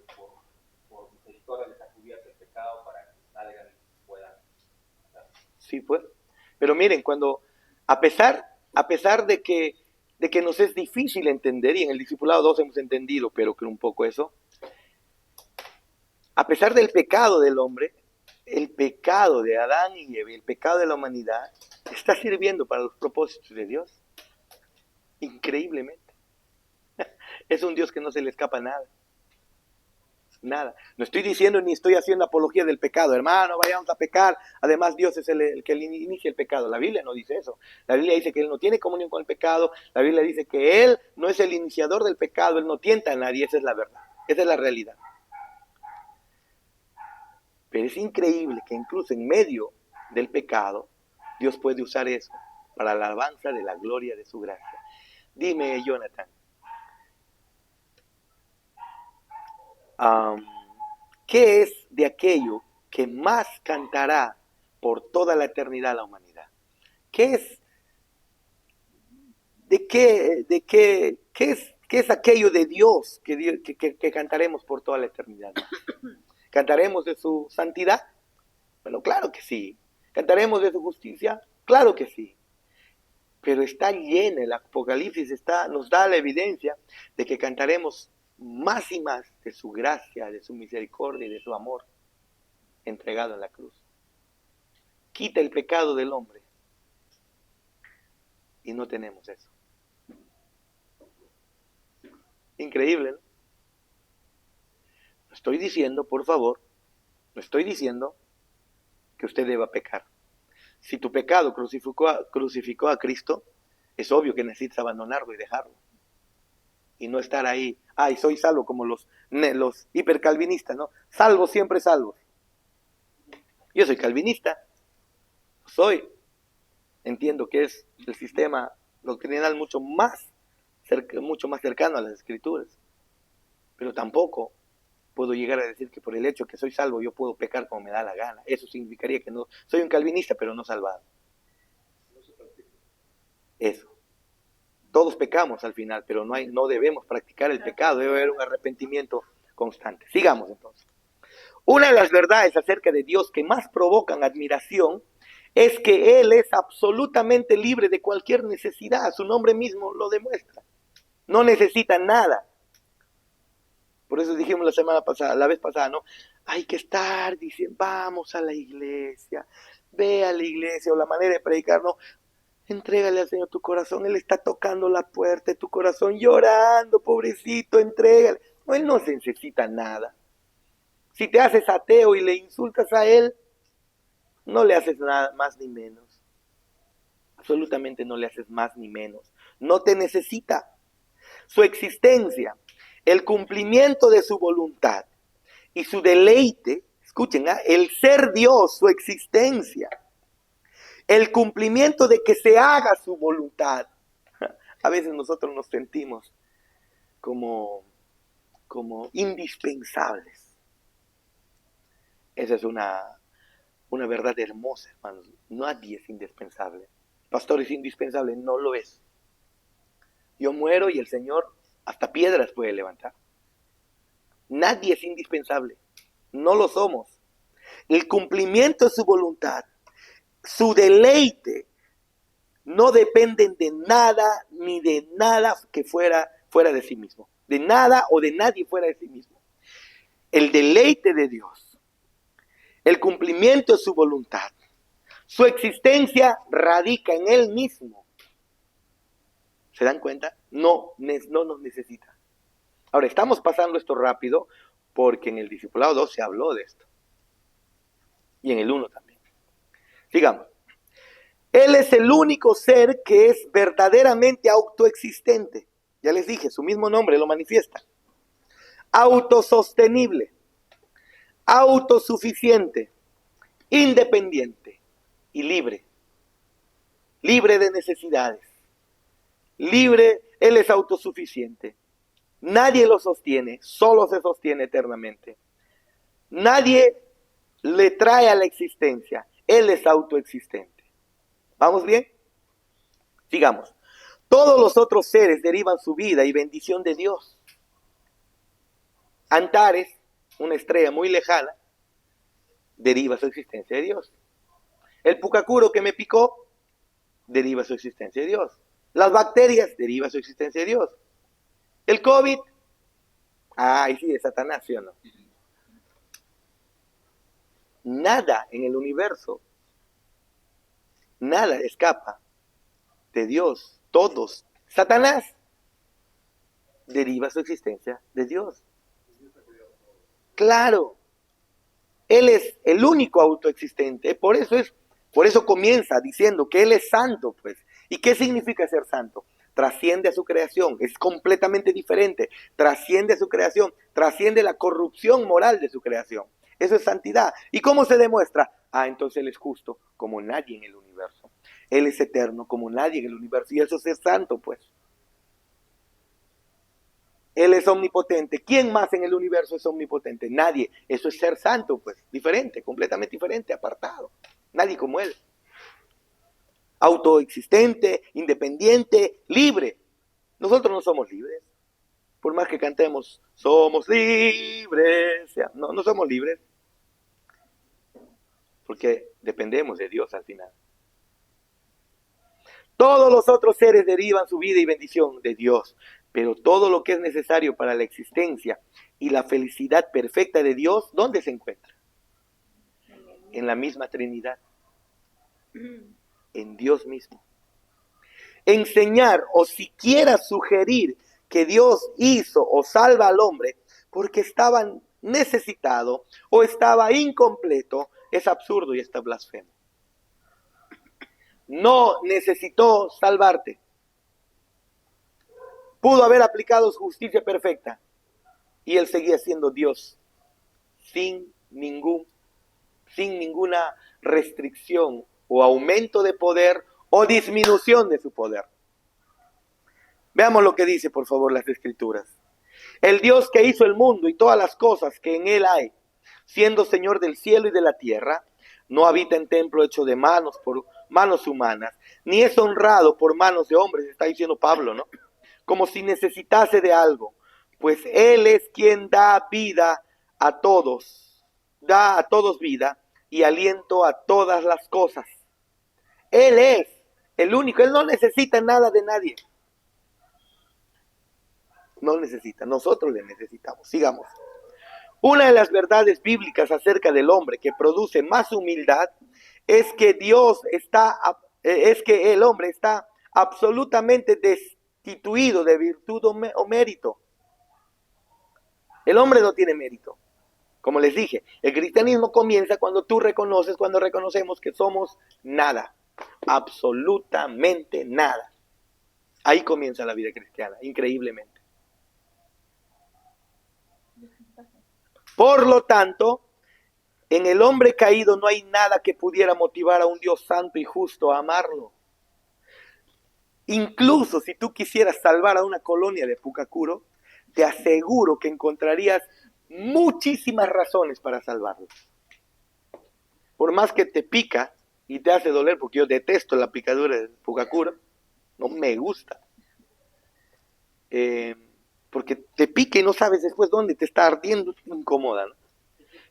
por misericordia les ha cubierto el pecado para que salgan y puedan. Sí, pues. Pero miren, a pesar de que nos es difícil entender, y en el discipulado 2 hemos entendido, pero que un poco eso, a pesar del pecado del hombre, el pecado de Adán y Eva, el pecado de la humanidad, está sirviendo para los propósitos de Dios. Increíblemente. Es un Dios que no se le escapa nada. Nada. No estoy diciendo ni estoy haciendo apología del pecado. Hermano, vayamos a pecar. Además, Dios es el que inicia el pecado. La Biblia no dice eso. La Biblia dice que Él no tiene comunión con el pecado. La Biblia dice que Él no es el iniciador del pecado. Él no tienta a nadie. Esa es la verdad. Esa es la realidad. Pero es increíble que incluso en medio del pecado, Dios puede usar eso para la alabanza de la gloria de su gracia. Dime, Jonathan, ¿qué es de aquello que más cantará por toda la eternidad la humanidad? ¿Qué es? ¿Qué es aquello de Dios que cantaremos por toda la eternidad? ¿Cantaremos de su santidad? Bueno, claro que sí. ¿Cantaremos de su justicia? Claro que sí. Pero está llena, el Apocalipsis nos da la evidencia de que cantaremos más y más de su gracia, de su misericordia y de su amor entregado en la cruz. Quita el pecado del hombre y no tenemos eso. Increíble, ¿no? No estoy diciendo, por favor, no estoy diciendo que usted deba pecar. Si tu pecado crucificó a Cristo, es obvio que necesitas abandonarlo y dejarlo. Y no estar ahí, ay, soy salvo, como los hipercalvinistas, ¿no? Salvo, siempre salvo. Yo soy calvinista, entiendo que es el sistema doctrinal mucho más cercano a las Escrituras, pero tampoco puedo llegar a decir que por el hecho que soy salvo yo puedo pecar como me da la gana. Eso significaría que no soy un calvinista, pero no salvado. Eso. Todos pecamos al final, pero no debemos practicar el pecado, debe haber un arrepentimiento constante. Sigamos entonces. Una de las verdades acerca de Dios que más provocan admiración es que Él es absolutamente libre de cualquier necesidad. Su nombre mismo lo demuestra. No necesita nada. Por eso dijimos la vez pasada, ¿no? Hay que estar diciendo, vamos a la iglesia, ve a la iglesia, o la manera de predicar, ¿no? Entrégale al Señor tu corazón, Él está tocando la puerta de tu corazón, llorando, pobrecito, entrégale. No, Él no se necesita nada. Si te haces ateo y le insultas a Él, no le haces nada más ni menos. Absolutamente no le haces más ni menos. No te necesita. Su existencia, el cumplimiento de su voluntad y su deleite, escuchen, el ser Dios, su existencia, el cumplimiento de que se haga su voluntad. A veces nosotros nos sentimos como indispensables. Esa es una verdad hermosa, hermanos. Nadie es indispensable. Pastor es indispensable, no lo es. Yo muero y el Señor hasta piedras puede levantar. Nadie es indispensable, no lo somos. El cumplimiento de su voluntad, su deleite, no dependen de nada ni de nada que fuera de sí mismo. De nada o de nadie fuera de sí mismo. El deleite de Dios, el cumplimiento de su voluntad, su existencia radica en Él mismo. ¿Se dan cuenta? No nos necesita. Ahora, estamos pasando esto rápido porque en el Discipulado 2 se habló de esto. Y en el 1 también. Sigamos. Él es el único ser que es verdaderamente autoexistente. Ya les dije, su mismo nombre lo manifiesta. Autosostenible, autosuficiente, independiente y libre. Libre de necesidades. Libre, Él es autosuficiente. Nadie lo sostiene, solo se sostiene eternamente. Nadie le trae a la existencia, Él es autoexistente. ¿Vamos bien? Sigamos. Todos los otros seres derivan su vida y bendición de Dios. Antares, una estrella muy lejana, deriva su existencia de Dios. El pucacuro que me picó, deriva su existencia de Dios. Las bacterias, deriva su existencia de Dios. El COVID, ay sí, de Satanás, ¿sí o no? Nada en el universo, nada escapa de Dios. Todos. Satanás deriva su existencia de Dios. Claro, Él es el único autoexistente. Por eso comienza diciendo que Él es santo, pues. ¿Y qué significa ser santo? Trasciende a su creación, es completamente diferente, trasciende a su creación, trasciende la corrupción moral de su creación. Eso es santidad. ¿Y cómo se demuestra? Entonces Él es justo como nadie en el universo. Él es eterno como nadie en el universo. Y eso es ser santo, pues. Él es omnipotente. ¿Quién más en el universo es omnipotente? Nadie. Eso es ser santo, pues. Diferente, completamente diferente, apartado. Nadie como Él. Autoexistente, independiente, libre. Nosotros no somos libres. Por más que cantemos, somos libres. No somos libres. Porque dependemos de Dios al final. Todos los otros seres derivan su vida y bendición de Dios. Pero todo lo que es necesario para la existencia y la felicidad perfecta de Dios, ¿dónde se encuentra? En la misma Trinidad. En Dios mismo. Enseñar o siquiera sugerir que Dios hizo o salva al hombre porque estaba necesitado o estaba incompleto es absurdo y está blasfemo. No necesitó salvarte. Pudo haber aplicado su justicia perfecta y Él seguía siendo Dios sin ninguna restricción o aumento de poder o disminución de su poder. Veamos lo que dice, por favor, las Escrituras. El Dios que hizo el mundo y todas las cosas que en él hay, siendo Señor del cielo y de la tierra, no habita en templo hecho de manos por manos humanas, ni es honrado por manos de hombres, está diciendo Pablo, ¿no? Como si necesitase de algo, pues Él es quien da vida a todos, da a todos vida y aliento a todas las cosas. Él es el único, Él no necesita nada de nadie. No necesita, nosotros le necesitamos. Sigamos. Una de las verdades bíblicas acerca del hombre que produce más humildad es que el hombre está absolutamente destituido de virtud o mérito. El hombre no tiene mérito. Como les dije, el cristianismo comienza cuando reconocemos que somos nada. Absolutamente nada. Ahí comienza la vida cristiana, increíblemente. Por lo tanto, en el hombre caído no hay nada que pudiera motivar a un Dios santo y justo a amarlo. Incluso si tú quisieras salvar a una colonia de Pucacuro, te aseguro que encontrarías muchísimas razones para salvarlos. por más que te pica y te hace doler, porque yo detesto la picadura del Pucacuro, no me gusta. Porque te pica y no sabes después dónde te está ardiendo, te incomoda, ¿no?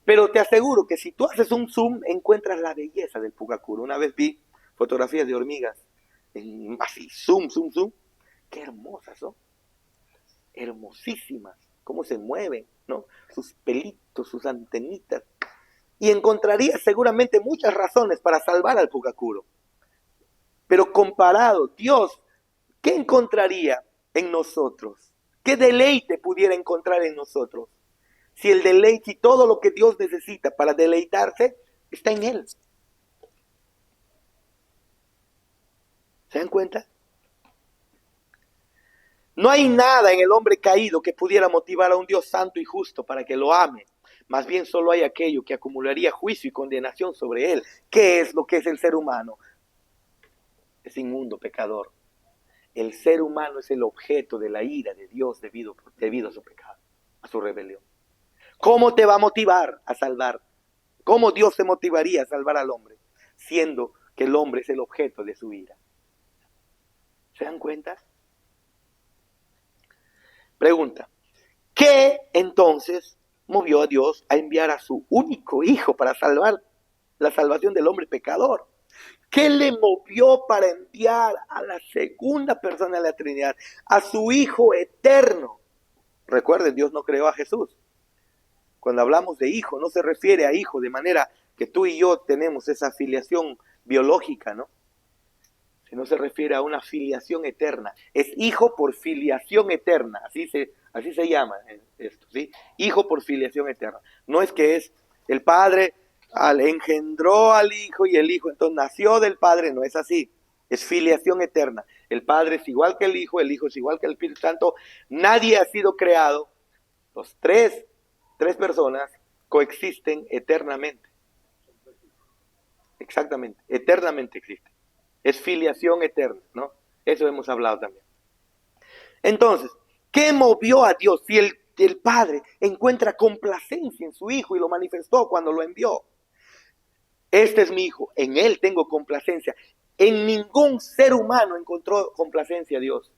Pero te aseguro que si tú haces un zoom, encuentras la belleza del Pucacuro. Una vez vi fotografías de hormigas, así, zoom, zoom, zoom. Qué hermosas, ¿no? Hermosísimas. Cómo se mueven, ¿no? Sus pelitos, sus antenitas. Y encontrarías seguramente muchas razones para salvar al Pucacuro. Pero comparado, Dios, ¿qué encontraría en nosotros? ¿Qué deleite pudiera encontrar en nosotros? Si el deleite y todo lo que Dios necesita para deleitarse está en Él. ¿Se dan cuenta? No hay nada en el hombre caído que pudiera motivar a un Dios santo y justo para que lo ame. Más bien solo hay aquello que acumularía juicio y condenación sobre él. ¿Qué es lo que es el ser humano? Es inmundo, pecador. El ser humano es el objeto de la ira de Dios debido a su pecado, a su rebelión. ¿Cómo te va a motivar a salvar? ¿Cómo Dios te motivaría a salvar al hombre? Siendo que el hombre es el objeto de su ira. ¿Se dan cuenta? Pregunta, ¿qué entonces movió a Dios a enviar a su único hijo para salvar la salvación del hombre pecador? ¿Qué le movió para enviar a la segunda persona de la Trinidad, a su Hijo eterno? Recuerden, Dios no creó a Jesús. Cuando hablamos de hijo, no se refiere a hijo de manera que tú y yo tenemos esa filiación biológica, ¿no? Sino se refiere a una filiación eterna. Es hijo por filiación eterna, así se llama esto, ¿sí? Hijo por filiación eterna. No es que es el Padre engendró al Hijo y el Hijo entonces nació del Padre, no es así. Es filiación eterna. El Padre es igual que el Hijo es igual que el Espíritu Santo. Nadie ha sido creado. Los tres personas coexisten eternamente. Exactamente, eternamente existen. Es filiación eterna, ¿no? Eso hemos hablado también. Entonces, ¿qué movió a Dios? Si el Padre encuentra complacencia en su Hijo y lo manifestó cuando lo envió. Este es mi Hijo, en Él tengo complacencia. En ningún ser humano encontró complacencia a Dios,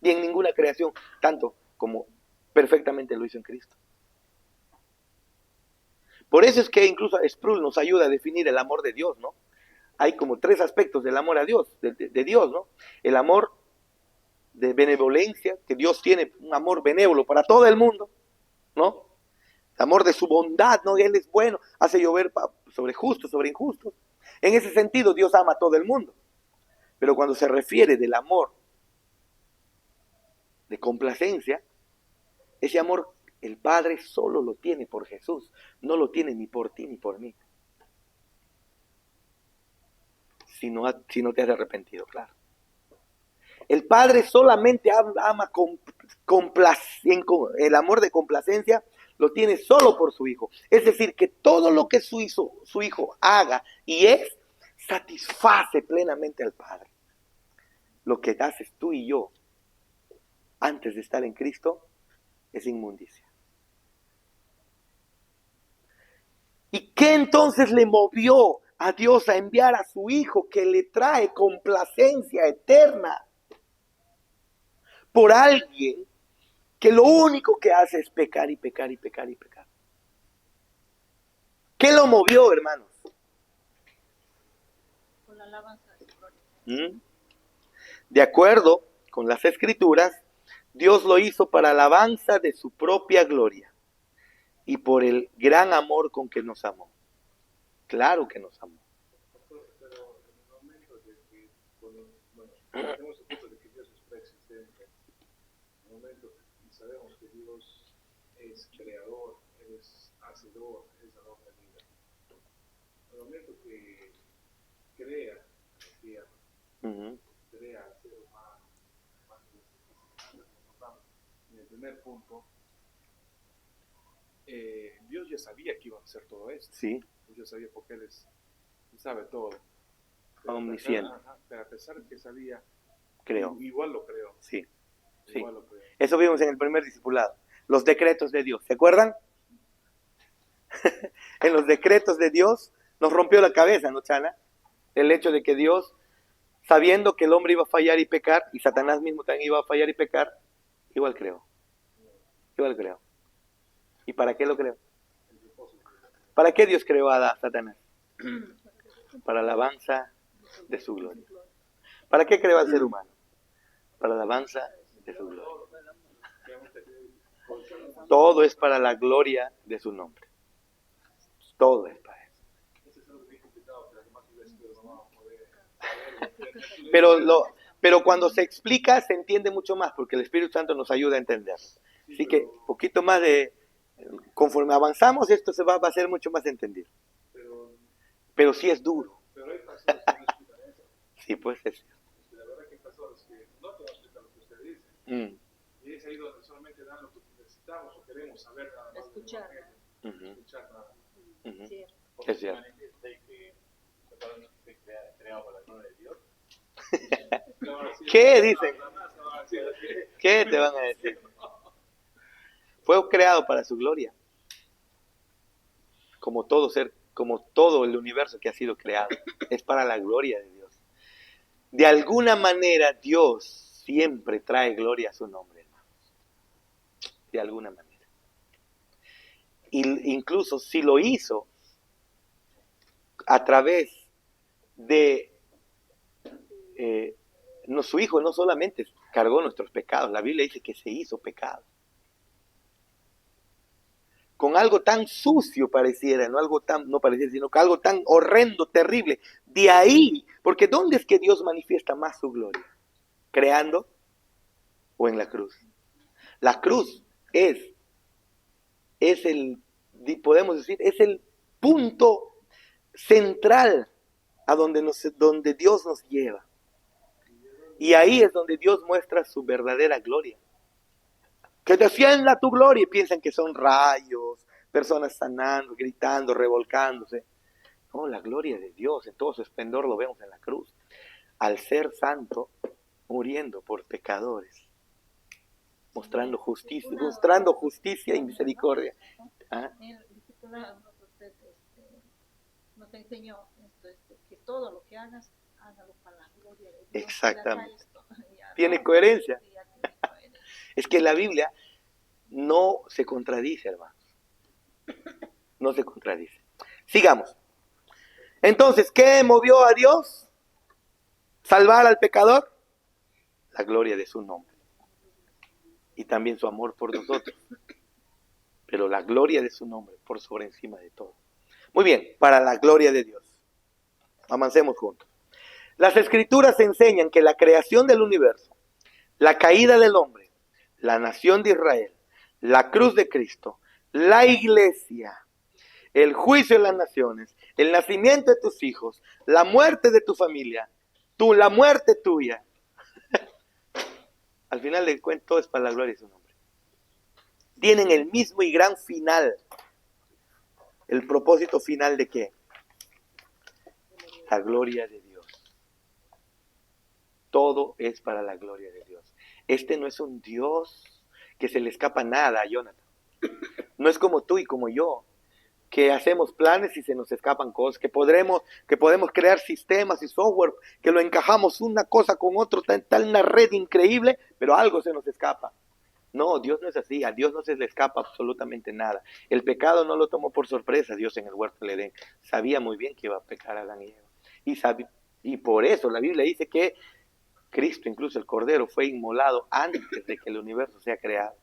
ni en ninguna creación, tanto como perfectamente lo hizo en Cristo. Por eso es que incluso Sproul nos ayuda a definir el amor de Dios, ¿no? Hay como 3 aspectos del amor a Dios, de Dios, ¿no? El amor de benevolencia, que Dios tiene un amor benévolo para todo el mundo, ¿no? El amor de su bondad, ¿no? Él es bueno, hace llover sobre justos, sobre injustos. En ese sentido, Dios ama a todo el mundo. Pero cuando se refiere del amor de complacencia, ese amor el Padre solo lo tiene por Jesús, no lo tiene ni por ti ni por mí. Si no te has arrepentido, claro. El Padre solamente ama el amor de complacencia lo tiene solo por su Hijo. Es decir, que todo lo que su Hijo haga y es, satisface plenamente al Padre. Lo que haces tú y yo antes de estar en Cristo es inmundicia. ¿Y qué entonces le movió a Dios a enviar a su Hijo que le trae complacencia eterna por alguien que lo único que hace es pecar y pecar y pecar y pecar? ¿Qué lo movió, hermanos? Con la alabanza de su gloria. De acuerdo con las Escrituras, Dios lo hizo para alabanza de su propia gloria y por el gran amor con que nos amó. Claro que nos amó. Pero en el momento de que, tenemos el punto de que Dios es preexistente, en el momento que sabemos que Dios es creador, es hacedor, es dador de vida, en el momento que crea la tierra, crea al ser humano, en el primer punto, Dios ya sabía que iba a hacer todo esto. Sí. Dios ya sabía porque Él sabe todo. Omnisciente. Pero a pesar de que sabía, Creo. igual lo creó. Sí. Sí. Igual lo creó. Eso vimos en el primer discipulado. Los decretos de Dios. ¿Se acuerdan? En los decretos de Dios Nos rompió la cabeza, ¿no, Chana? El hecho de que Dios, sabiendo que el hombre iba a fallar y pecar, y Satanás mismo también iba a fallar y pecar, igual creó. Igual creó. ¿Y para qué lo creó? ¿Para qué Dios creó a Satanás? Para la alabanza de su gloria. ¿Para qué creó al ser humano? Para la alabanza de su gloria. Todo es para la gloria de su nombre. Todo es para eso. Pero cuando se explica se entiende mucho más porque el Espíritu Santo nos ayuda a entender. Así que poquito más conforme avanzamos esto se va a hacer mucho más entendido. Pero sí es duro. Sí, pues es. La verdad que hay pastores que no te van a explicar lo que usted dice. Y es ahí donde solamente dan lo que necesitamos o queremos saber nada más. Escuchar. Escuchar nada más. Cierto. Es cierto. Creado por la gloria de Dios. ¿Qué dicen? ¿Qué te van a decir? Fue creado para su gloria. Como todo ser, como todo el universo que ha sido creado. Es para la gloria de Dios. De alguna manera Dios siempre trae gloria a su nombre, hermanos. De alguna manera. Y incluso si lo hizo a través de su Hijo, no solamente cargó nuestros pecados, la Biblia dice que se hizo pecado. Con algo tan sucio pareciera, no pareciera, sino que algo tan horrendo, terrible. De ahí, porque ¿dónde es que Dios manifiesta más su gloria? ¿Creando o en la cruz? La cruz es podemos decir, es el punto central a donde Dios nos lleva. Y ahí es donde Dios muestra su verdadera gloria. Que descienda tu gloria y piensan que son rayos, personas sanando, gritando, revolcándose. No, la gloria de Dios en todo su esplendor lo vemos en la cruz. Al ser santo, muriendo por pecadores, mostrando justicia y misericordia. ¿Ah? El discipulado nos enseñó que todo lo que hagas, hágalo para la gloria de Dios. Exactamente. Tiene coherencia. Es que la Biblia no se contradice, hermanos. No se contradice. Sigamos. Entonces, ¿qué movió a Dios? ¿Salvar al pecador? La gloria de su nombre. Y también su amor por nosotros. Pero la gloria de su nombre por sobre encima de todo. Muy bien, para la gloria de Dios. Avancemos juntos. Las Escrituras enseñan que la creación del universo, la caída del hombre, la nación de Israel, la cruz de Cristo, la iglesia, el juicio de las naciones, el nacimiento de tus hijos, la muerte de tu familia, la muerte tuya. Al final del cuento todo es para la gloria de su nombre. Tienen el mismo y gran final. ¿El propósito final de qué? La gloria de Dios. Todo es para la gloria de Dios. Este no es un Dios que se le escapa nada a Jonathan. No es como tú y como yo, que hacemos planes y se nos escapan cosas, que podemos crear sistemas y software, que lo encajamos una cosa con otra, tal una red increíble, pero algo se nos escapa. No, Dios no es así, a Dios no se le escapa absolutamente nada. El pecado no lo tomó por sorpresa Dios en el huerto del Edén. Sabía muy bien que iba a pecar Adán y Eva. Y por eso la Biblia dice que Cristo, incluso el Cordero, fue inmolado antes de que el universo sea creado.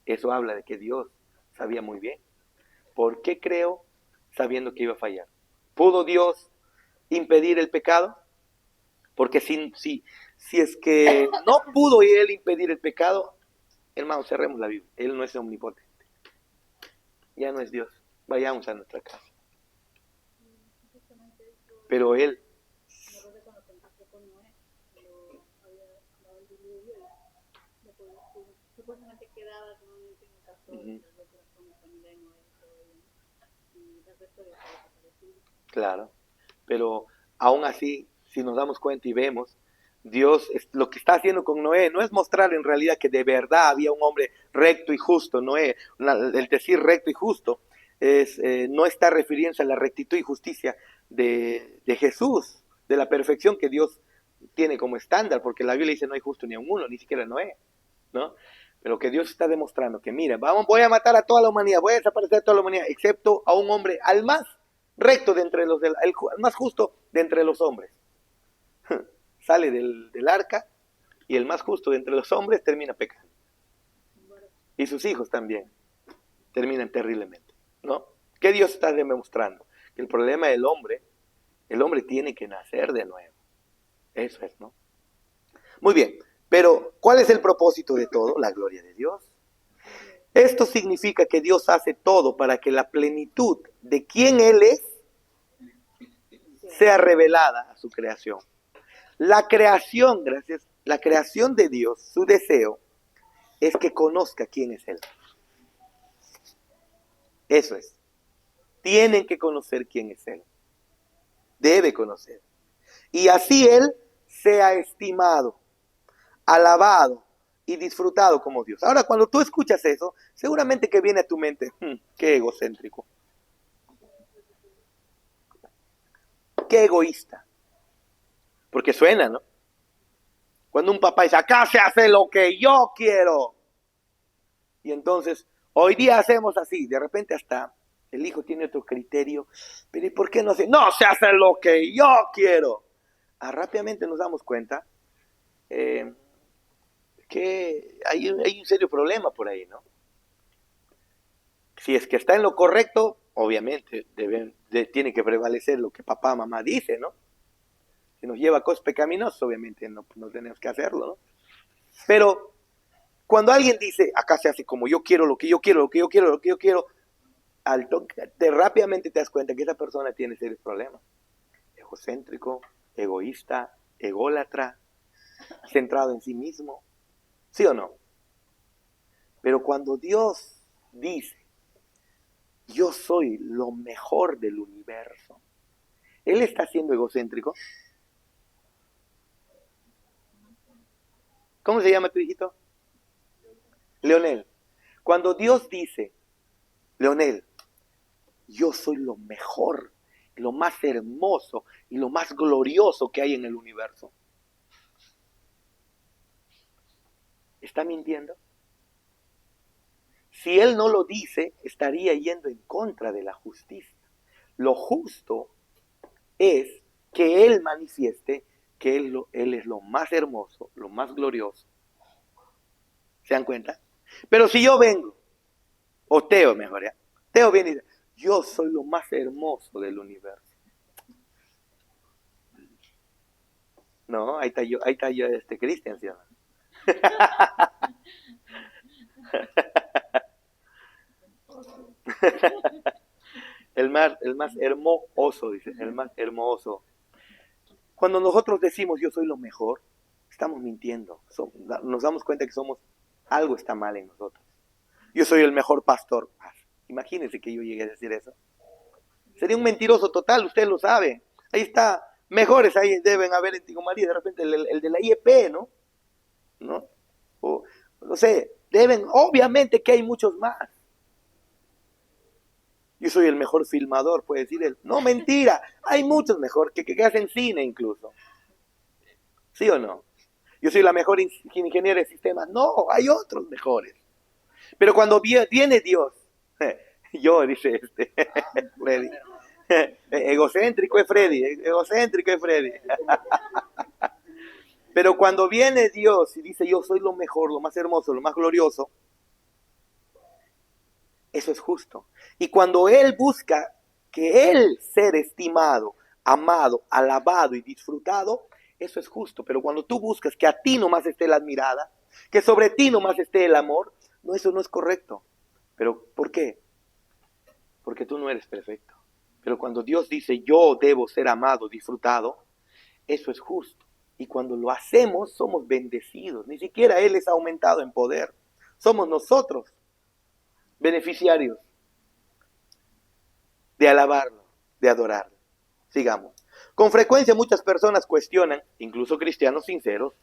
Eso habla de que Dios sabía muy bien. ¿Por qué creó sabiendo que iba a fallar? ¿Pudo Dios impedir el pecado? Porque si es que no pudo él impedir el pecado, hermanos, cerremos la Biblia. Él no es omnipotente. Ya no es Dios. Vayamos a nuestra casa. Pero él... Supuestamente quedaba normalmente en el caso de la familia de Noé y el resto de desaparecidos. Claro, pero aún así, si nos damos cuenta y vemos, Dios lo que está haciendo con Noé no es mostrar en realidad que de verdad había un hombre recto y justo. Noé, el decir recto y justo, no está refiriéndose a la rectitud y justicia de Jesús, de la perfección que Dios tiene como estándar, porque la Biblia dice no hay justo ni a uno, ni siquiera Noé, ¿no? Pero que Dios está demostrando que, mira, voy a matar a toda la humanidad, voy a desaparecer a toda la humanidad, excepto a un hombre, al más recto de entre los, al más justo de entre los hombres. Sale del arca y el más justo de entre los hombres termina pecando. Y sus hijos también terminan terriblemente, ¿no? ¿Qué Dios está demostrando? Que el problema del hombre, el hombre tiene que nacer de nuevo. Eso es, ¿no? Muy bien, pero ¿cuál es el propósito de todo? La gloria de Dios. Esto significa que Dios hace todo para que la plenitud de quien Él es sea revelada a su creación. La creación, gracias, la creación de Dios, su deseo es que conozca quién es Él. Eso es. Tienen que conocer quién es Él. Debe conocer. Y así Él sea estimado, alabado y disfrutado como Dios. Ahora, cuando tú escuchas eso, seguramente que viene a tu mente, qué egocéntrico, qué egoísta. Porque suena, ¿no? Cuando un papá dice, acá se hace lo que yo quiero. Y entonces, hoy día hacemos así, de repente hasta el hijo tiene otro criterio, pero ¿y por qué no hace? No, se hace lo que yo quiero. Rápidamente nos damos cuenta que hay un serio problema por ahí, ¿no? Si es que está en lo correcto, obviamente tiene que prevalecer lo que papá, mamá dice, ¿no? Si nos lleva a cosas pecaminosas, obviamente no tenemos que hacerlo, ¿no? Pero cuando alguien dice, acá se hace como yo quiero, lo que yo quiero, lo que yo quiero, lo que yo quiero, rápidamente te das cuenta que esa persona tiene serios problemas. Egocéntrico, egoísta, ególatra, centrado en sí mismo. ¿Sí o no? Pero cuando Dios dice, yo soy lo mejor del universo, ¿Él está siendo egocéntrico? ¿Cómo se llama tu hijito? Leonel. Cuando Dios dice, Leonel, yo soy lo mejor, lo más hermoso y lo más glorioso que hay en el universo, ¿está mintiendo? Si Él no lo dice, estaría yendo en contra de la justicia. Lo justo es que Él manifieste que Él es lo más hermoso, lo más glorioso. ¿Se dan cuenta? Pero si yo vengo, o Teo mejor, ¿ya? Teo viene y dice, yo soy lo más hermoso del universo. No, ahí está yo, Cristian, ¿sí o no? el más hermoso, dice, el más hermoso. Cuando nosotros decimos yo soy lo mejor, estamos mintiendo. Nos damos cuenta que algo está mal en nosotros. Yo soy el mejor pastor. Imagínense que yo llegue a decir eso. Sería un mentiroso total, usted lo sabe. Ahí está, mejores ahí deben haber en Tigo María, de repente el de la IEP, ¿no? O, no sé, obviamente que hay muchos más. Yo soy el mejor filmador, puede decir él. No, mentira, hay muchos mejor que hacen cine incluso. ¿Sí o no? Yo soy la mejor ingeniera de sistemas. No, hay otros mejores. Pero cuando viene Dios, dice Freddy, egocéntrico es Freddy. Pero cuando viene Dios y dice yo soy lo mejor, lo más hermoso, lo más glorioso, eso es justo. Y cuando Él busca que Él ser estimado, amado, alabado y disfrutado, eso es justo. Pero cuando tú buscas que a ti nomás esté la admirada, que sobre ti nomás esté el amor, no, eso no es correcto. ¿Pero por qué? Porque tú no eres perfecto. Pero cuando Dios dice yo debo ser amado, disfrutado, eso es justo. Y cuando lo hacemos somos bendecidos. Ni siquiera Él es aumentado en poder. Somos nosotros beneficiarios de alabarlo, de adorarlo. Sigamos. Con frecuencia muchas personas cuestionan, incluso cristianos sinceros,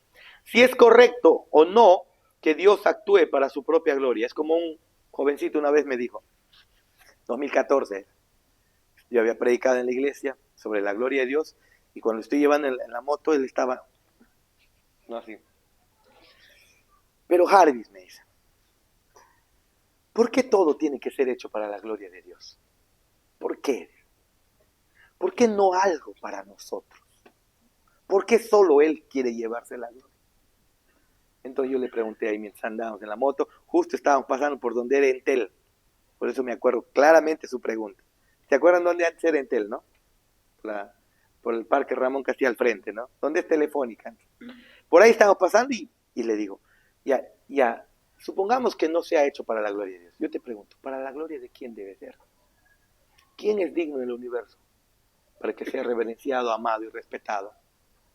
si es correcto o no que Dios actúe para su propia gloria. Es como un jovencito una vez me dijo, 2014. Yo había predicado en la iglesia sobre la gloria de Dios y cuando estoy llevando en la moto, él estaba, no así. Pero Jarvis me dice, ¿por qué todo tiene que ser hecho para la gloria de Dios? ¿Por qué? ¿Por qué no algo para nosotros? ¿Por qué solo Él quiere llevarse la gloria? Entonces yo le pregunté ahí mientras andábamos en la moto, justo estábamos pasando por donde era Entel, por eso me acuerdo claramente su pregunta. ¿Se acuerdan dónde antes era Entel, no? Por el Parque Ramón Castilla al frente, ¿no? ¿Dónde es Telefónica? Por ahí estábamos pasando y le digo, ya, supongamos que no sea hecho para la gloria de Dios. Yo te pregunto, ¿para la gloria de quién debe ser? ¿Quién es digno del universo para que sea reverenciado, amado y respetado?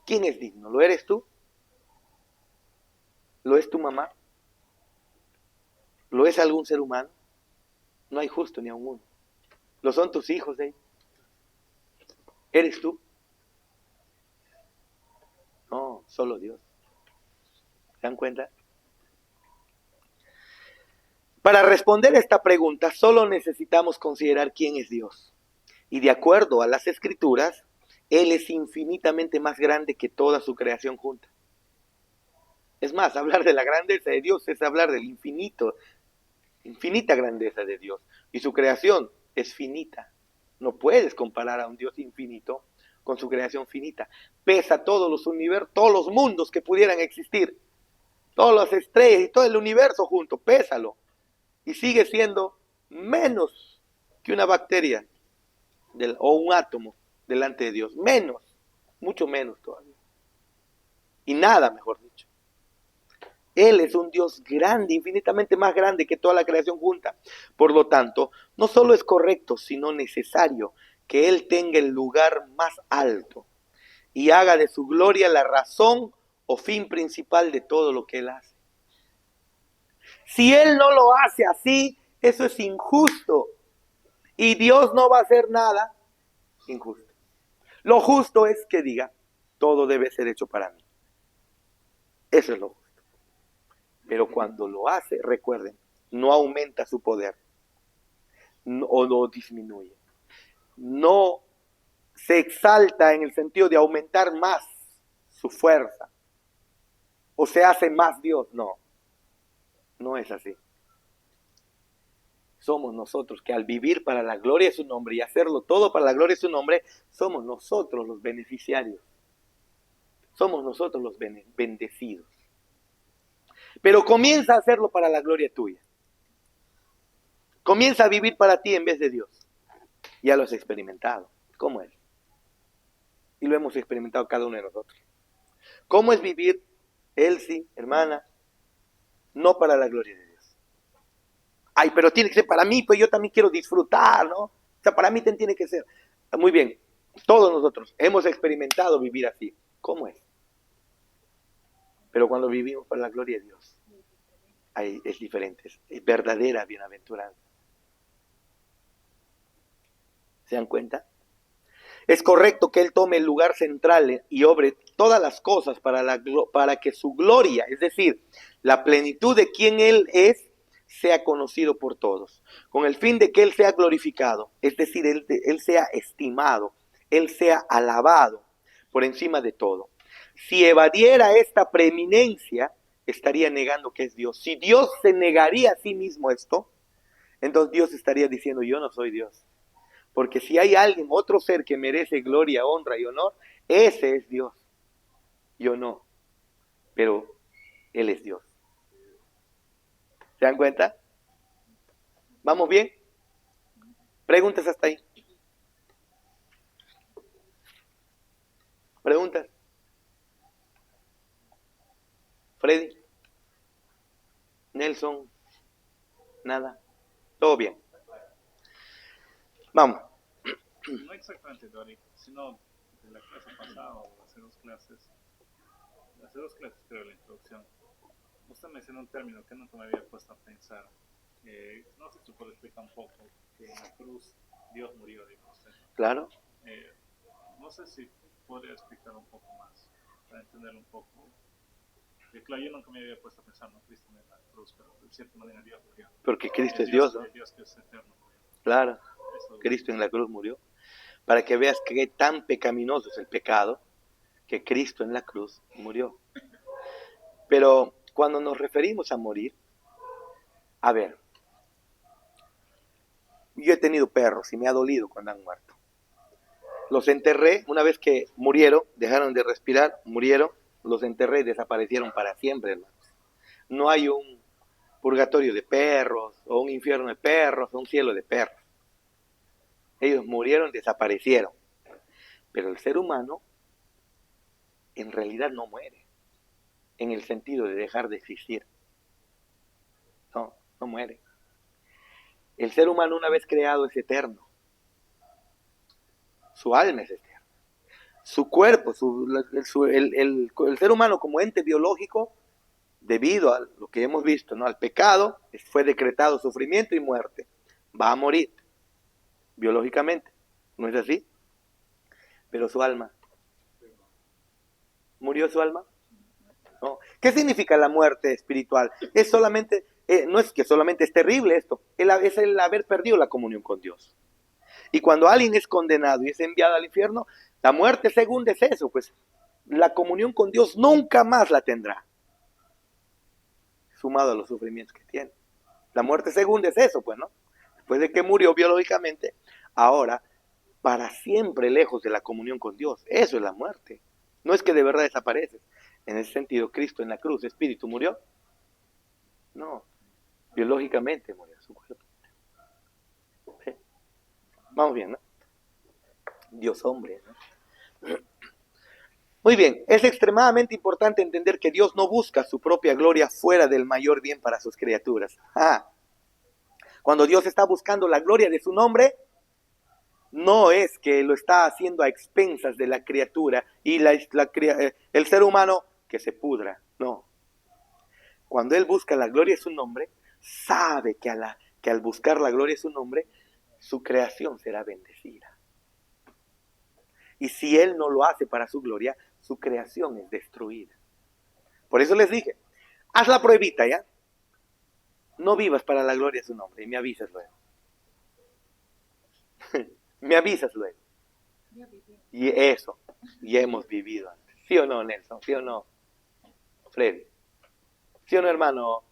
¿Quién es digno? ¿Lo eres tú? ¿Lo es tu mamá? ¿Lo es algún ser humano? No hay justo ni aun uno. ¿Lo son tus hijos, eh? ¿Eres tú? No, solo Dios. ¿Se dan cuenta? Para responder esta pregunta, solo necesitamos considerar quién es Dios. Y de acuerdo a las Escrituras, Él es infinitamente más grande que toda su creación junta. Es más, hablar de la grandeza de Dios es hablar del infinita grandeza de Dios. Y su creación es finita. No puedes comparar a un Dios infinito con su creación finita. Pesa todos los universos, todos los mundos que pudieran existir. Todas las estrellas y todo el universo junto, pésalo. Y sigue siendo menos que una bacteria o un átomo delante de Dios. Menos, mucho menos todavía. Y nada, mejor dicho. Él es un Dios grande, infinitamente más grande que toda la creación junta. Por lo tanto, no solo es correcto, sino necesario que Él tenga el lugar más alto y haga de su gloria la razón o fin principal de todo lo que Él hace. Si Él no lo hace así, eso es injusto. Y Dios no va a hacer nada injusto. Lo justo es que diga, todo debe ser hecho para mí. Eso es lo justo. Pero cuando lo hace, recuerden, no aumenta su poder o lo disminuye. No se exalta en el sentido de aumentar más su fuerza o se hace más Dios. No, no es así. Somos nosotros que al vivir para la gloria de su nombre y hacerlo todo para la gloria de su nombre, somos nosotros los beneficiarios. Somos nosotros los bendecidos. Pero comienza a hacerlo para la gloria tuya. Comienza a vivir para ti en vez de Dios. Ya lo has experimentado. ¿Cómo es? Y lo hemos experimentado cada uno de nosotros. ¿Cómo es vivir, Elsie, hermana, no para la gloria de Dios? Ay, pero tiene que ser para mí, pues yo también quiero disfrutar, ¿no? O sea, para mí tiene que ser. Muy bien, todos nosotros hemos experimentado vivir así. ¿Cómo es? Pero cuando vivimos para la gloria de Dios, es diferente, es verdadera bienaventuranza. ¿Se dan cuenta? Es correcto que Él tome el lugar central y obre todas las cosas para que su gloria, es decir, la plenitud de quien Él es, sea conocido por todos, con el fin de que Él sea glorificado, es decir, Él sea estimado, Él sea alabado por encima de todo. Si evadiera esta preeminencia, estaría negando que es Dios. Si Dios se negaría a sí mismo esto, entonces Dios estaría diciendo, yo no soy Dios. Porque si hay alguien, otro ser que merece gloria, honra y honor, ese es Dios. Yo no, pero Él es Dios. ¿Se dan cuenta? ¿Vamos bien? ¿Preguntas hasta ahí? ¿Preguntas? Freddy, Nelson, nada, todo bien. Vamos. No exactamente, Dori, sino de la clase pasada o hace dos clases creo, la introducción. Usted mencionó un término que nunca me había puesto a pensar. No sé si puede explicar un poco que en la cruz Dios murió, dijo usted. Claro. No sé si podría explicar un poco más, para entender un poco. Claro, yo nunca me había puesto a pensar, no, Cristo en la cruz, pero de cierta manera Dios murió. Porque Cristo es Dios, ¿no? Dios que es eterno. Claro, Cristo en la cruz murió. Para que veas qué tan pecaminoso es el pecado, que Cristo en la cruz murió. Pero cuando nos referimos a morir, a ver, yo he tenido perros y me ha dolido cuando han muerto. Los enterré, una vez que murieron, dejaron de respirar, murieron, los enterré y desaparecieron para siempre, hermanos. No hay un purgatorio de perros, o un infierno de perros, o un cielo de perros. Ellos murieron, desaparecieron. Pero el ser humano en realidad no muere, en el sentido de dejar de existir. No, no muere. El ser humano una vez creado es eterno. Su alma es eterna. Su cuerpo, el ser humano como ente biológico, debido a lo que hemos visto, ¿no?, al pecado, fue decretado sufrimiento y muerte. Va a morir biológicamente, ¿no es así? Pero su alma, ¿murió su alma? ¿No? ¿Qué significa la muerte espiritual? Es solamente, no es que solamente es terrible esto, es el haber perdido la comunión con Dios. Y cuando alguien es condenado y es enviado al infierno, la muerte segunda es eso, pues la comunión con Dios nunca más la tendrá, sumado a los sufrimientos que tiene. La muerte segunda es eso, pues, ¿no? Después de que murió biológicamente, ahora para siempre lejos de la comunión con Dios. Eso es la muerte. No es que de verdad desapareces. En ese sentido, Cristo en la cruz, espíritu, ¿murió? No, biológicamente murió su cuerpo. ¿Sí? Vamos bien, ¿no? Dios hombre, ¿no? Muy bien, es extremadamente importante entender que Dios no busca su propia gloria fuera del mayor bien para sus criaturas. Cuando Dios está buscando la gloria de su nombre, no es que lo está haciendo a expensas de la criatura y el ser humano que se pudra, no. Cuando Él busca la gloria de su nombre, sabe que al buscar la gloria de su nombre, su creación será bendecida. Y si Él no lo hace para su gloria, su creación es destruida. Por eso les dije, haz la pruebita, ¿ya? No vivas para la gloria de su nombre y me avisas luego. Me avisas luego. Y eso, ya hemos vivido antes. ¿Sí o no, Nelson? ¿Sí o no, Freddy? ¿Sí o no, hermano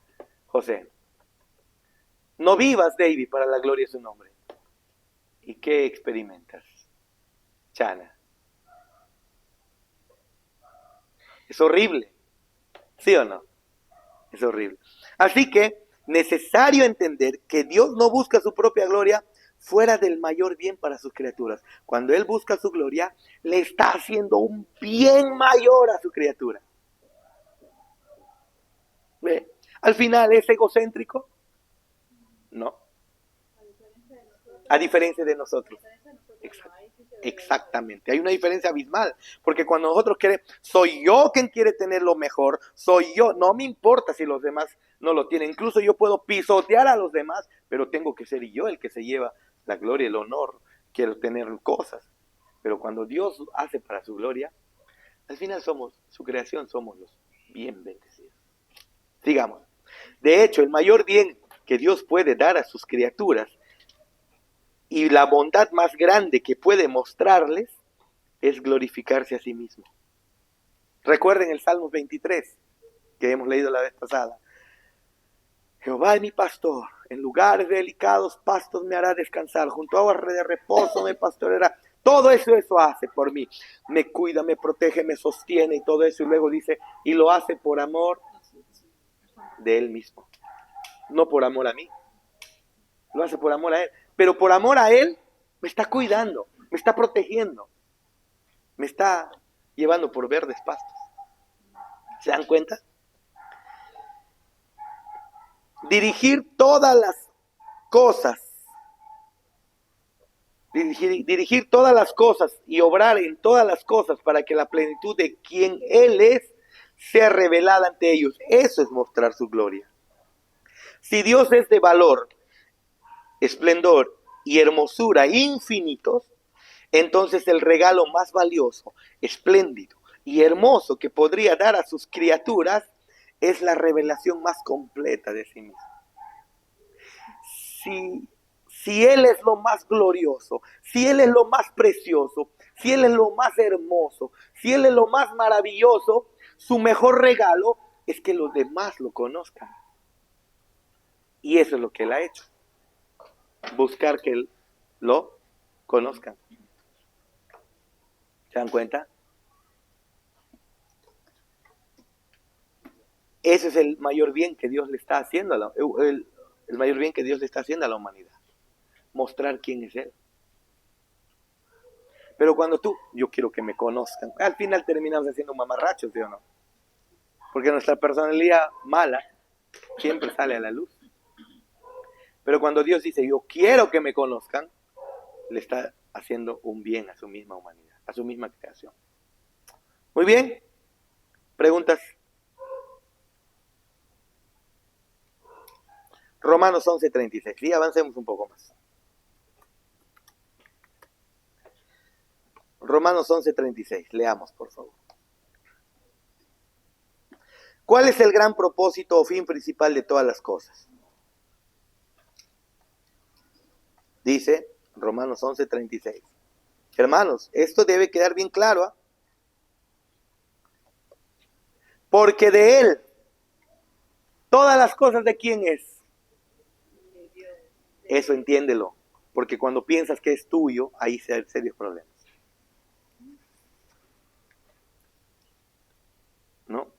José? No vivas, David, para la gloria de su nombre. ¿Y qué experimentas, Chana? Es horrible. ¿Sí o no? Es horrible. Así que, necesario entender que Dios no busca su propia gloria fuera del mayor bien para sus criaturas. Cuando Él busca su gloria, le está haciendo un bien mayor a su criatura. ¿Ve? Al final, ¿es egocéntrico? No. A diferencia de nosotros. Exactamente. Hay una diferencia abismal. Porque cuando nosotros queremos, soy yo quien quiere tener lo mejor, soy yo. No me importa si los demás no lo tienen. Incluso yo puedo pisotear a los demás, pero tengo que ser yo el que se lleva la gloria, el honor. Quiero tener cosas. Pero cuando Dios hace para su gloria, al final somos, su creación, somos los bien bendecidos. Sigamos. De hecho, el mayor bien que Dios puede dar a sus criaturas y la bondad más grande que puede mostrarles es glorificarse a sí mismo. Recuerden el Salmo 23 que hemos leído la vez pasada. Jehová es mi pastor, en lugares delicados pastos me hará descansar, junto a aguas de reposo me pastoreará. Todo eso hace por mí. Me cuida, me protege, me sostiene y todo eso. Y luego dice, y lo hace por amor de Él mismo. No por amor a mí. Lo hace por amor a Él. Pero por amor a Él, me está cuidando, me está protegiendo. Me está llevando por verdes pastos. ¿Se dan cuenta? Dirigir todas las cosas. Dirigir todas las cosas y obrar en todas las cosas para que la plenitud de quien Él es sea revelada ante ellos. Eso es mostrar su gloria. Si Dios es de valor, esplendor y hermosura infinitos, entonces el regalo más valioso, espléndido y hermoso que podría dar a sus criaturas es la revelación más completa de sí mismo. si Él es lo más glorioso, si Él es lo más precioso, si Él es lo más hermoso, si Él es lo más maravilloso, su mejor regalo es que los demás lo conozcan. Y eso es lo que Él ha hecho. Buscar que Él lo conozcan. ¿Se dan cuenta? Ese es el mayor bien que Dios le está haciendo el mayor bien que Dios le está haciendo a la humanidad. Mostrar quién es Él. Pero cuando yo quiero que me conozcan, al final terminamos haciendo mamarrachos, ¿sí o no? Porque nuestra personalidad mala siempre sale a la luz. Pero cuando Dios dice, yo quiero que me conozcan, le está haciendo un bien a su misma humanidad, a su misma creación. Muy bien. ¿Preguntas? Romanos 11:36. Y avancemos un poco más. Romanos 11:36. Leamos, por favor. ¿Cuál es el gran propósito o fin principal de todas las cosas? Dice Romanos 11:36. Hermanos, esto debe quedar bien claro. Porque de Él, todas las cosas, ¿de quién es? Eso entiéndelo. Porque cuando piensas que es tuyo, ahí se hay serios problemas. ¿No?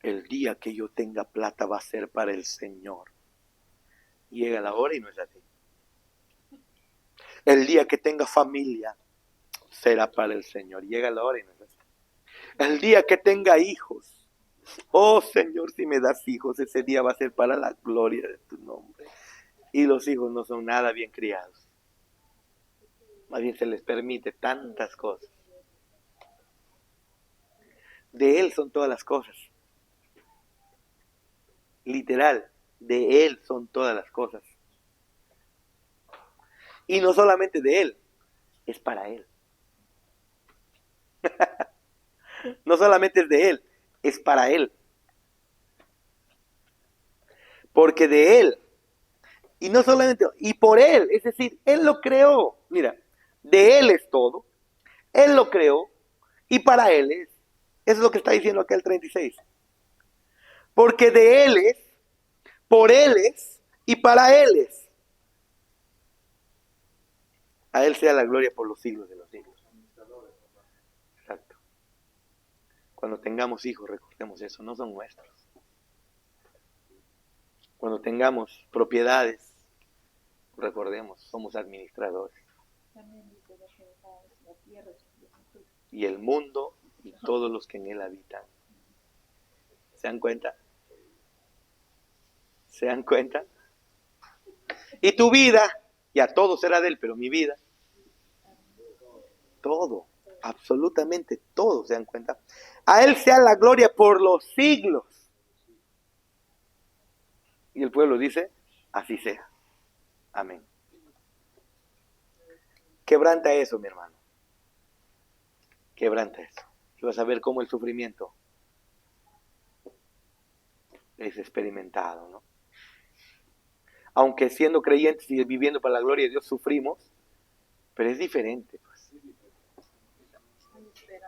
El día que yo tenga plata va a ser para el Señor. Llega la hora y no es así. El día que tenga familia será para el Señor. Llega la hora y no es así. El día que tenga hijos, oh Señor, si me das hijos, ese día va a ser para la gloria de tu nombre. Y los hijos no son nada bien criados. Más bien se les permite tantas cosas. De Él son todas las cosas. Literal, de Él son todas las cosas. Y no solamente de Él, es para Él. No solamente es de Él, es para Él. Porque de Él, y no solamente, y por Él, es decir, Él lo creó. Mira, de Él es todo, Él lo creó, y para Él es. Eso es lo que está diciendo acá el 36. Porque de Él es, por Él es, y para Él es. A Él sea la gloria por los siglos de los siglos. Exacto. Cuando tengamos hijos, recordemos eso, no son nuestros. Cuando tengamos propiedades, recordemos, somos administradores. Y el mundo y todos los que en él habitan. ¿Se dan cuenta? ¿Se dan cuenta? Y tu vida, ya todo será de él, pero mi vida, todo, absolutamente todo, ¿se dan cuenta? A él sea la gloria por los siglos. Y el pueblo dice, así sea. Amén. Quebranta eso, mi hermano. Quebranta eso. Y vas a ver cómo el sufrimiento es experimentado, ¿no? Aunque siendo creyentes y viviendo para la gloria de Dios sufrimos, pero es diferente, pues.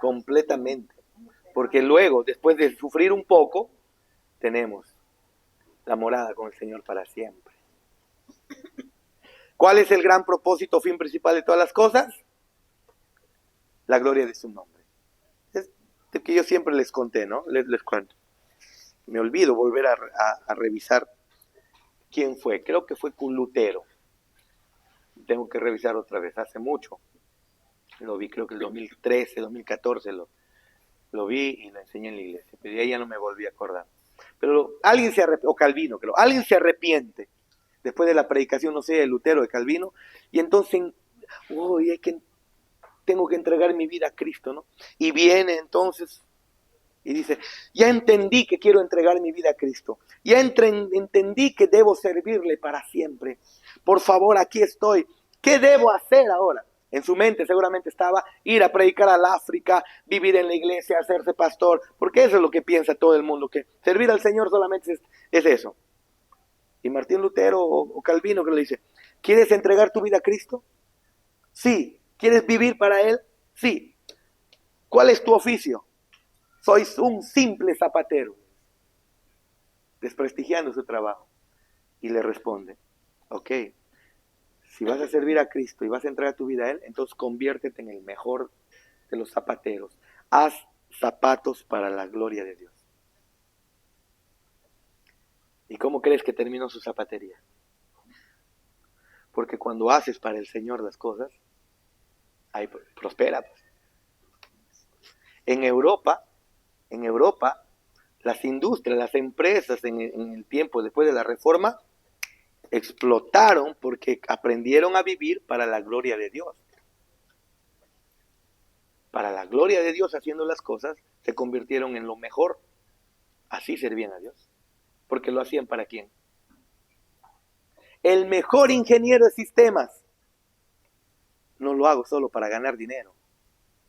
Completamente. Porque luego, después de sufrir un poco, tenemos la morada con el Señor para siempre. ¿Cuál es el gran propósito, fin principal de todas las cosas? La gloria de su nombre. Es de que yo siempre les conté, ¿no? Les cuento. Me olvido volver a revisar quién fue. Creo que fue Lutero. Tengo que revisar otra vez. Hace mucho. Lo vi, creo que el 2013, 2014 lo vi y lo enseñé en la iglesia. Pero de ahí ya no me volví a acordar. Pero alguien se arrepiente, o Calvino, creo. Alguien se arrepiente después de la predicación, no sé, de Lutero, de Calvino. Y entonces, tengo que entregar mi vida a Cristo, ¿no? Y viene entonces y dice, ya entendí que quiero entregar mi vida a Cristo. Ya entendí que debo servirle para siempre. Por favor, aquí estoy. ¿Qué debo hacer ahora? En su mente seguramente estaba ir a predicar al África, vivir en la iglesia, hacerse pastor. Porque eso es lo que piensa todo el mundo, que servir al Señor solamente es eso. Y Martín Lutero o Calvino que le dice, ¿quieres entregar tu vida a Cristo? Sí. ¿Quieres vivir para Él? Sí. ¿Cuál es tu oficio? Sois un simple zapatero. Desprestigiando su trabajo. Y le responde, ok, si vas a servir a Cristo y vas a entregar tu vida a Él, entonces conviértete en el mejor de los zapateros. Haz zapatos para la gloria de Dios. ¿Y cómo crees que terminó su zapatería? Porque cuando haces para el Señor las cosas, ahí prospera. En Europa, las industrias, las empresas en el tiempo después de la Reforma, explotaron porque aprendieron a vivir para la gloria de Dios. Para la gloria de Dios haciendo las cosas, se convirtieron en lo mejor. Así servían a Dios. Porque lo hacían ¿para quién? El mejor ingeniero de sistemas. No lo hago solo para ganar dinero,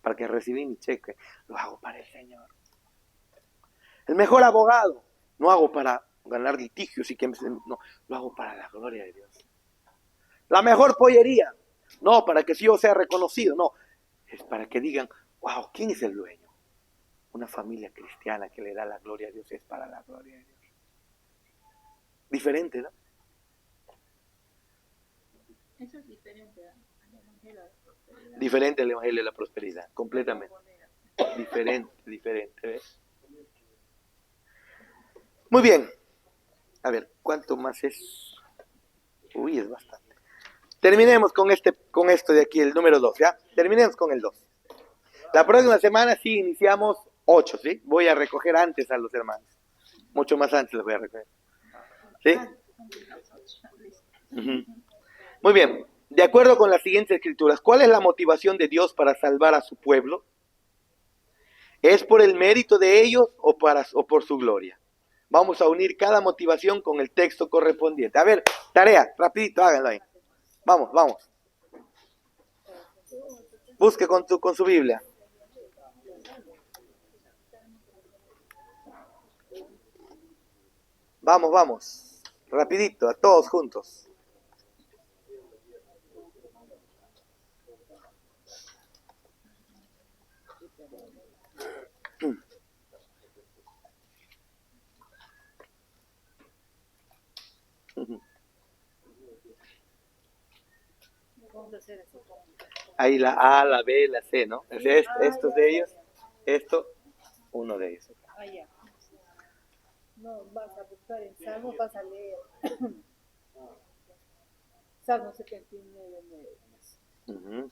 para que recibí mi cheque. Lo hago para el Señor. El mejor abogado. No hago para ganar litigios y que no, lo hago para la gloria de Dios. La mejor pollería. No, para que yo sea reconocido. No, es para que digan, wow, ¿quién es el dueño? Una familia cristiana que le da la gloria a Dios, es para la gloria de Dios. Diferente, ¿no? Eso es diferente al Evangelio de la Prosperidad. Diferente al Evangelio de la Prosperidad, completamente. Diferente, ¿ves? Muy bien. A ver, ¿cuánto más es? Uy, es bastante. Terminemos con esto de aquí, el número 2, ¿ya? Terminemos con el 2. La próxima semana sí iniciamos 8, ¿sí? Voy a recoger antes a los hermanos. Mucho más antes los voy a recoger. ¿Sí? Uh-huh. Muy bien. De acuerdo con las siguientes escrituras, ¿cuál es la motivación de Dios para salvar a su pueblo? ¿Es por el mérito de ellos o por su gloria? Vamos a unir cada motivación con el texto correspondiente. A ver, tarea, rapidito, háganlo ahí. Vamos. Busque con su Biblia. Vamos. Rapidito, a todos juntos. Vamos a hacer eso. Ahí la A, la B, la C, ¿no? Estos de ellos, esto, uno de ellos. Ah, ya. No, vas a buscar en Salmo, vas a leer. Salmo 79. Uh-huh.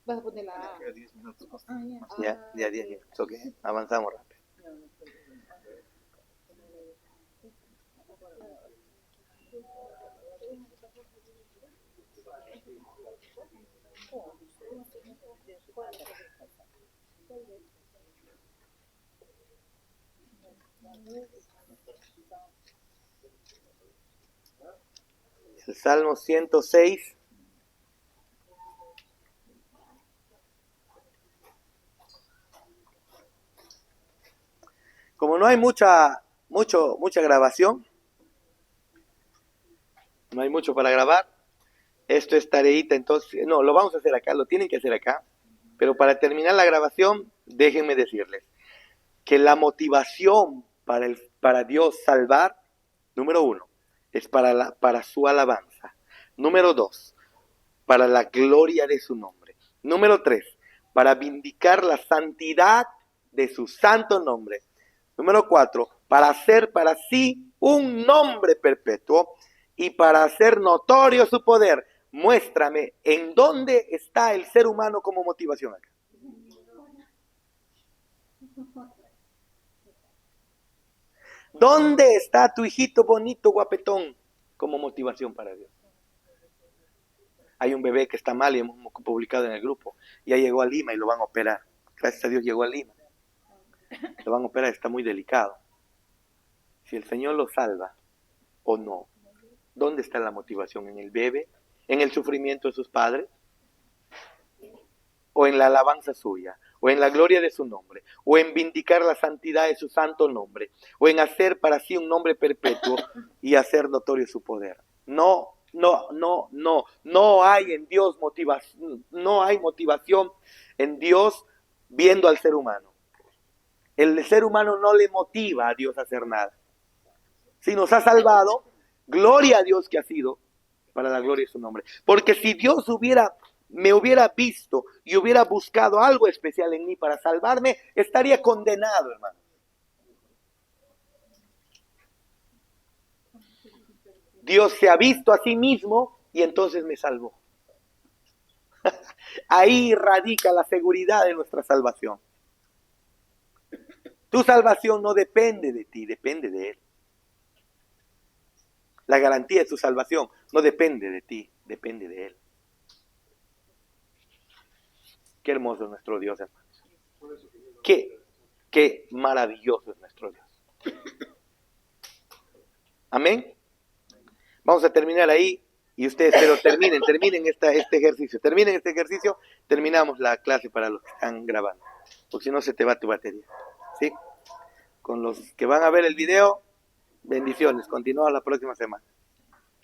Vas a poner la A. Ya 10 minutos, ok. Avanzamos rápido. El Salmo 106. Como no hay mucha grabación, no hay mucho para grabar, esto es tareita, entonces, no, lo vamos a hacer acá, lo tienen que hacer acá, pero para terminar la grabación, déjenme decirles que la motivación para Dios salvar, número 1, es para su alabanza. Número 2, para la gloria de su nombre. Número 3, para vindicar la santidad de su santo nombre. Número 4, para hacer para sí un nombre perpetuo y para hacer notorio su poder. Muéstrame en dónde está el ser humano como motivación acá. ¿Dónde está tu hijito bonito, guapetón, como motivación para Dios? Hay un bebé que está mal y hemos publicado en el grupo. Ya llegó a Lima y lo van a operar. Gracias a Dios llegó a Lima. Lo van a operar, está muy delicado. Si el Señor lo salva o no, ¿dónde está la motivación? ¿En el bebé? ¿En el sufrimiento de sus padres? o en la alabanza suya, o en la gloria de su nombre, o en vindicar la santidad de su santo nombre, o en hacer para sí un nombre perpetuo y hacer notorio su poder. No hay en Dios motivación, no hay motivación en Dios viendo al ser humano. El ser humano no le motiva a Dios a hacer nada. Si nos ha salvado, gloria a Dios que ha sido para la gloria de su nombre. Porque si Dios me hubiera visto y hubiera buscado algo especial en mí para salvarme, estaría condenado, hermano. Dios se ha visto a sí mismo y entonces me salvó. Ahí radica la seguridad de nuestra salvación. Tu salvación no depende de ti, depende de Él. La garantía de tu salvación no depende de ti, depende de Él. Qué hermoso es nuestro Dios, hermanos. Qué maravilloso es nuestro Dios. Amén. Vamos a terminar ahí y ustedes, pero terminen este ejercicio. Terminen este ejercicio, terminamos la clase para los que están grabando. Porque si no se te va tu batería. ¿Sí? Con los que van a ver el video, bendiciones. Continuamos la próxima semana.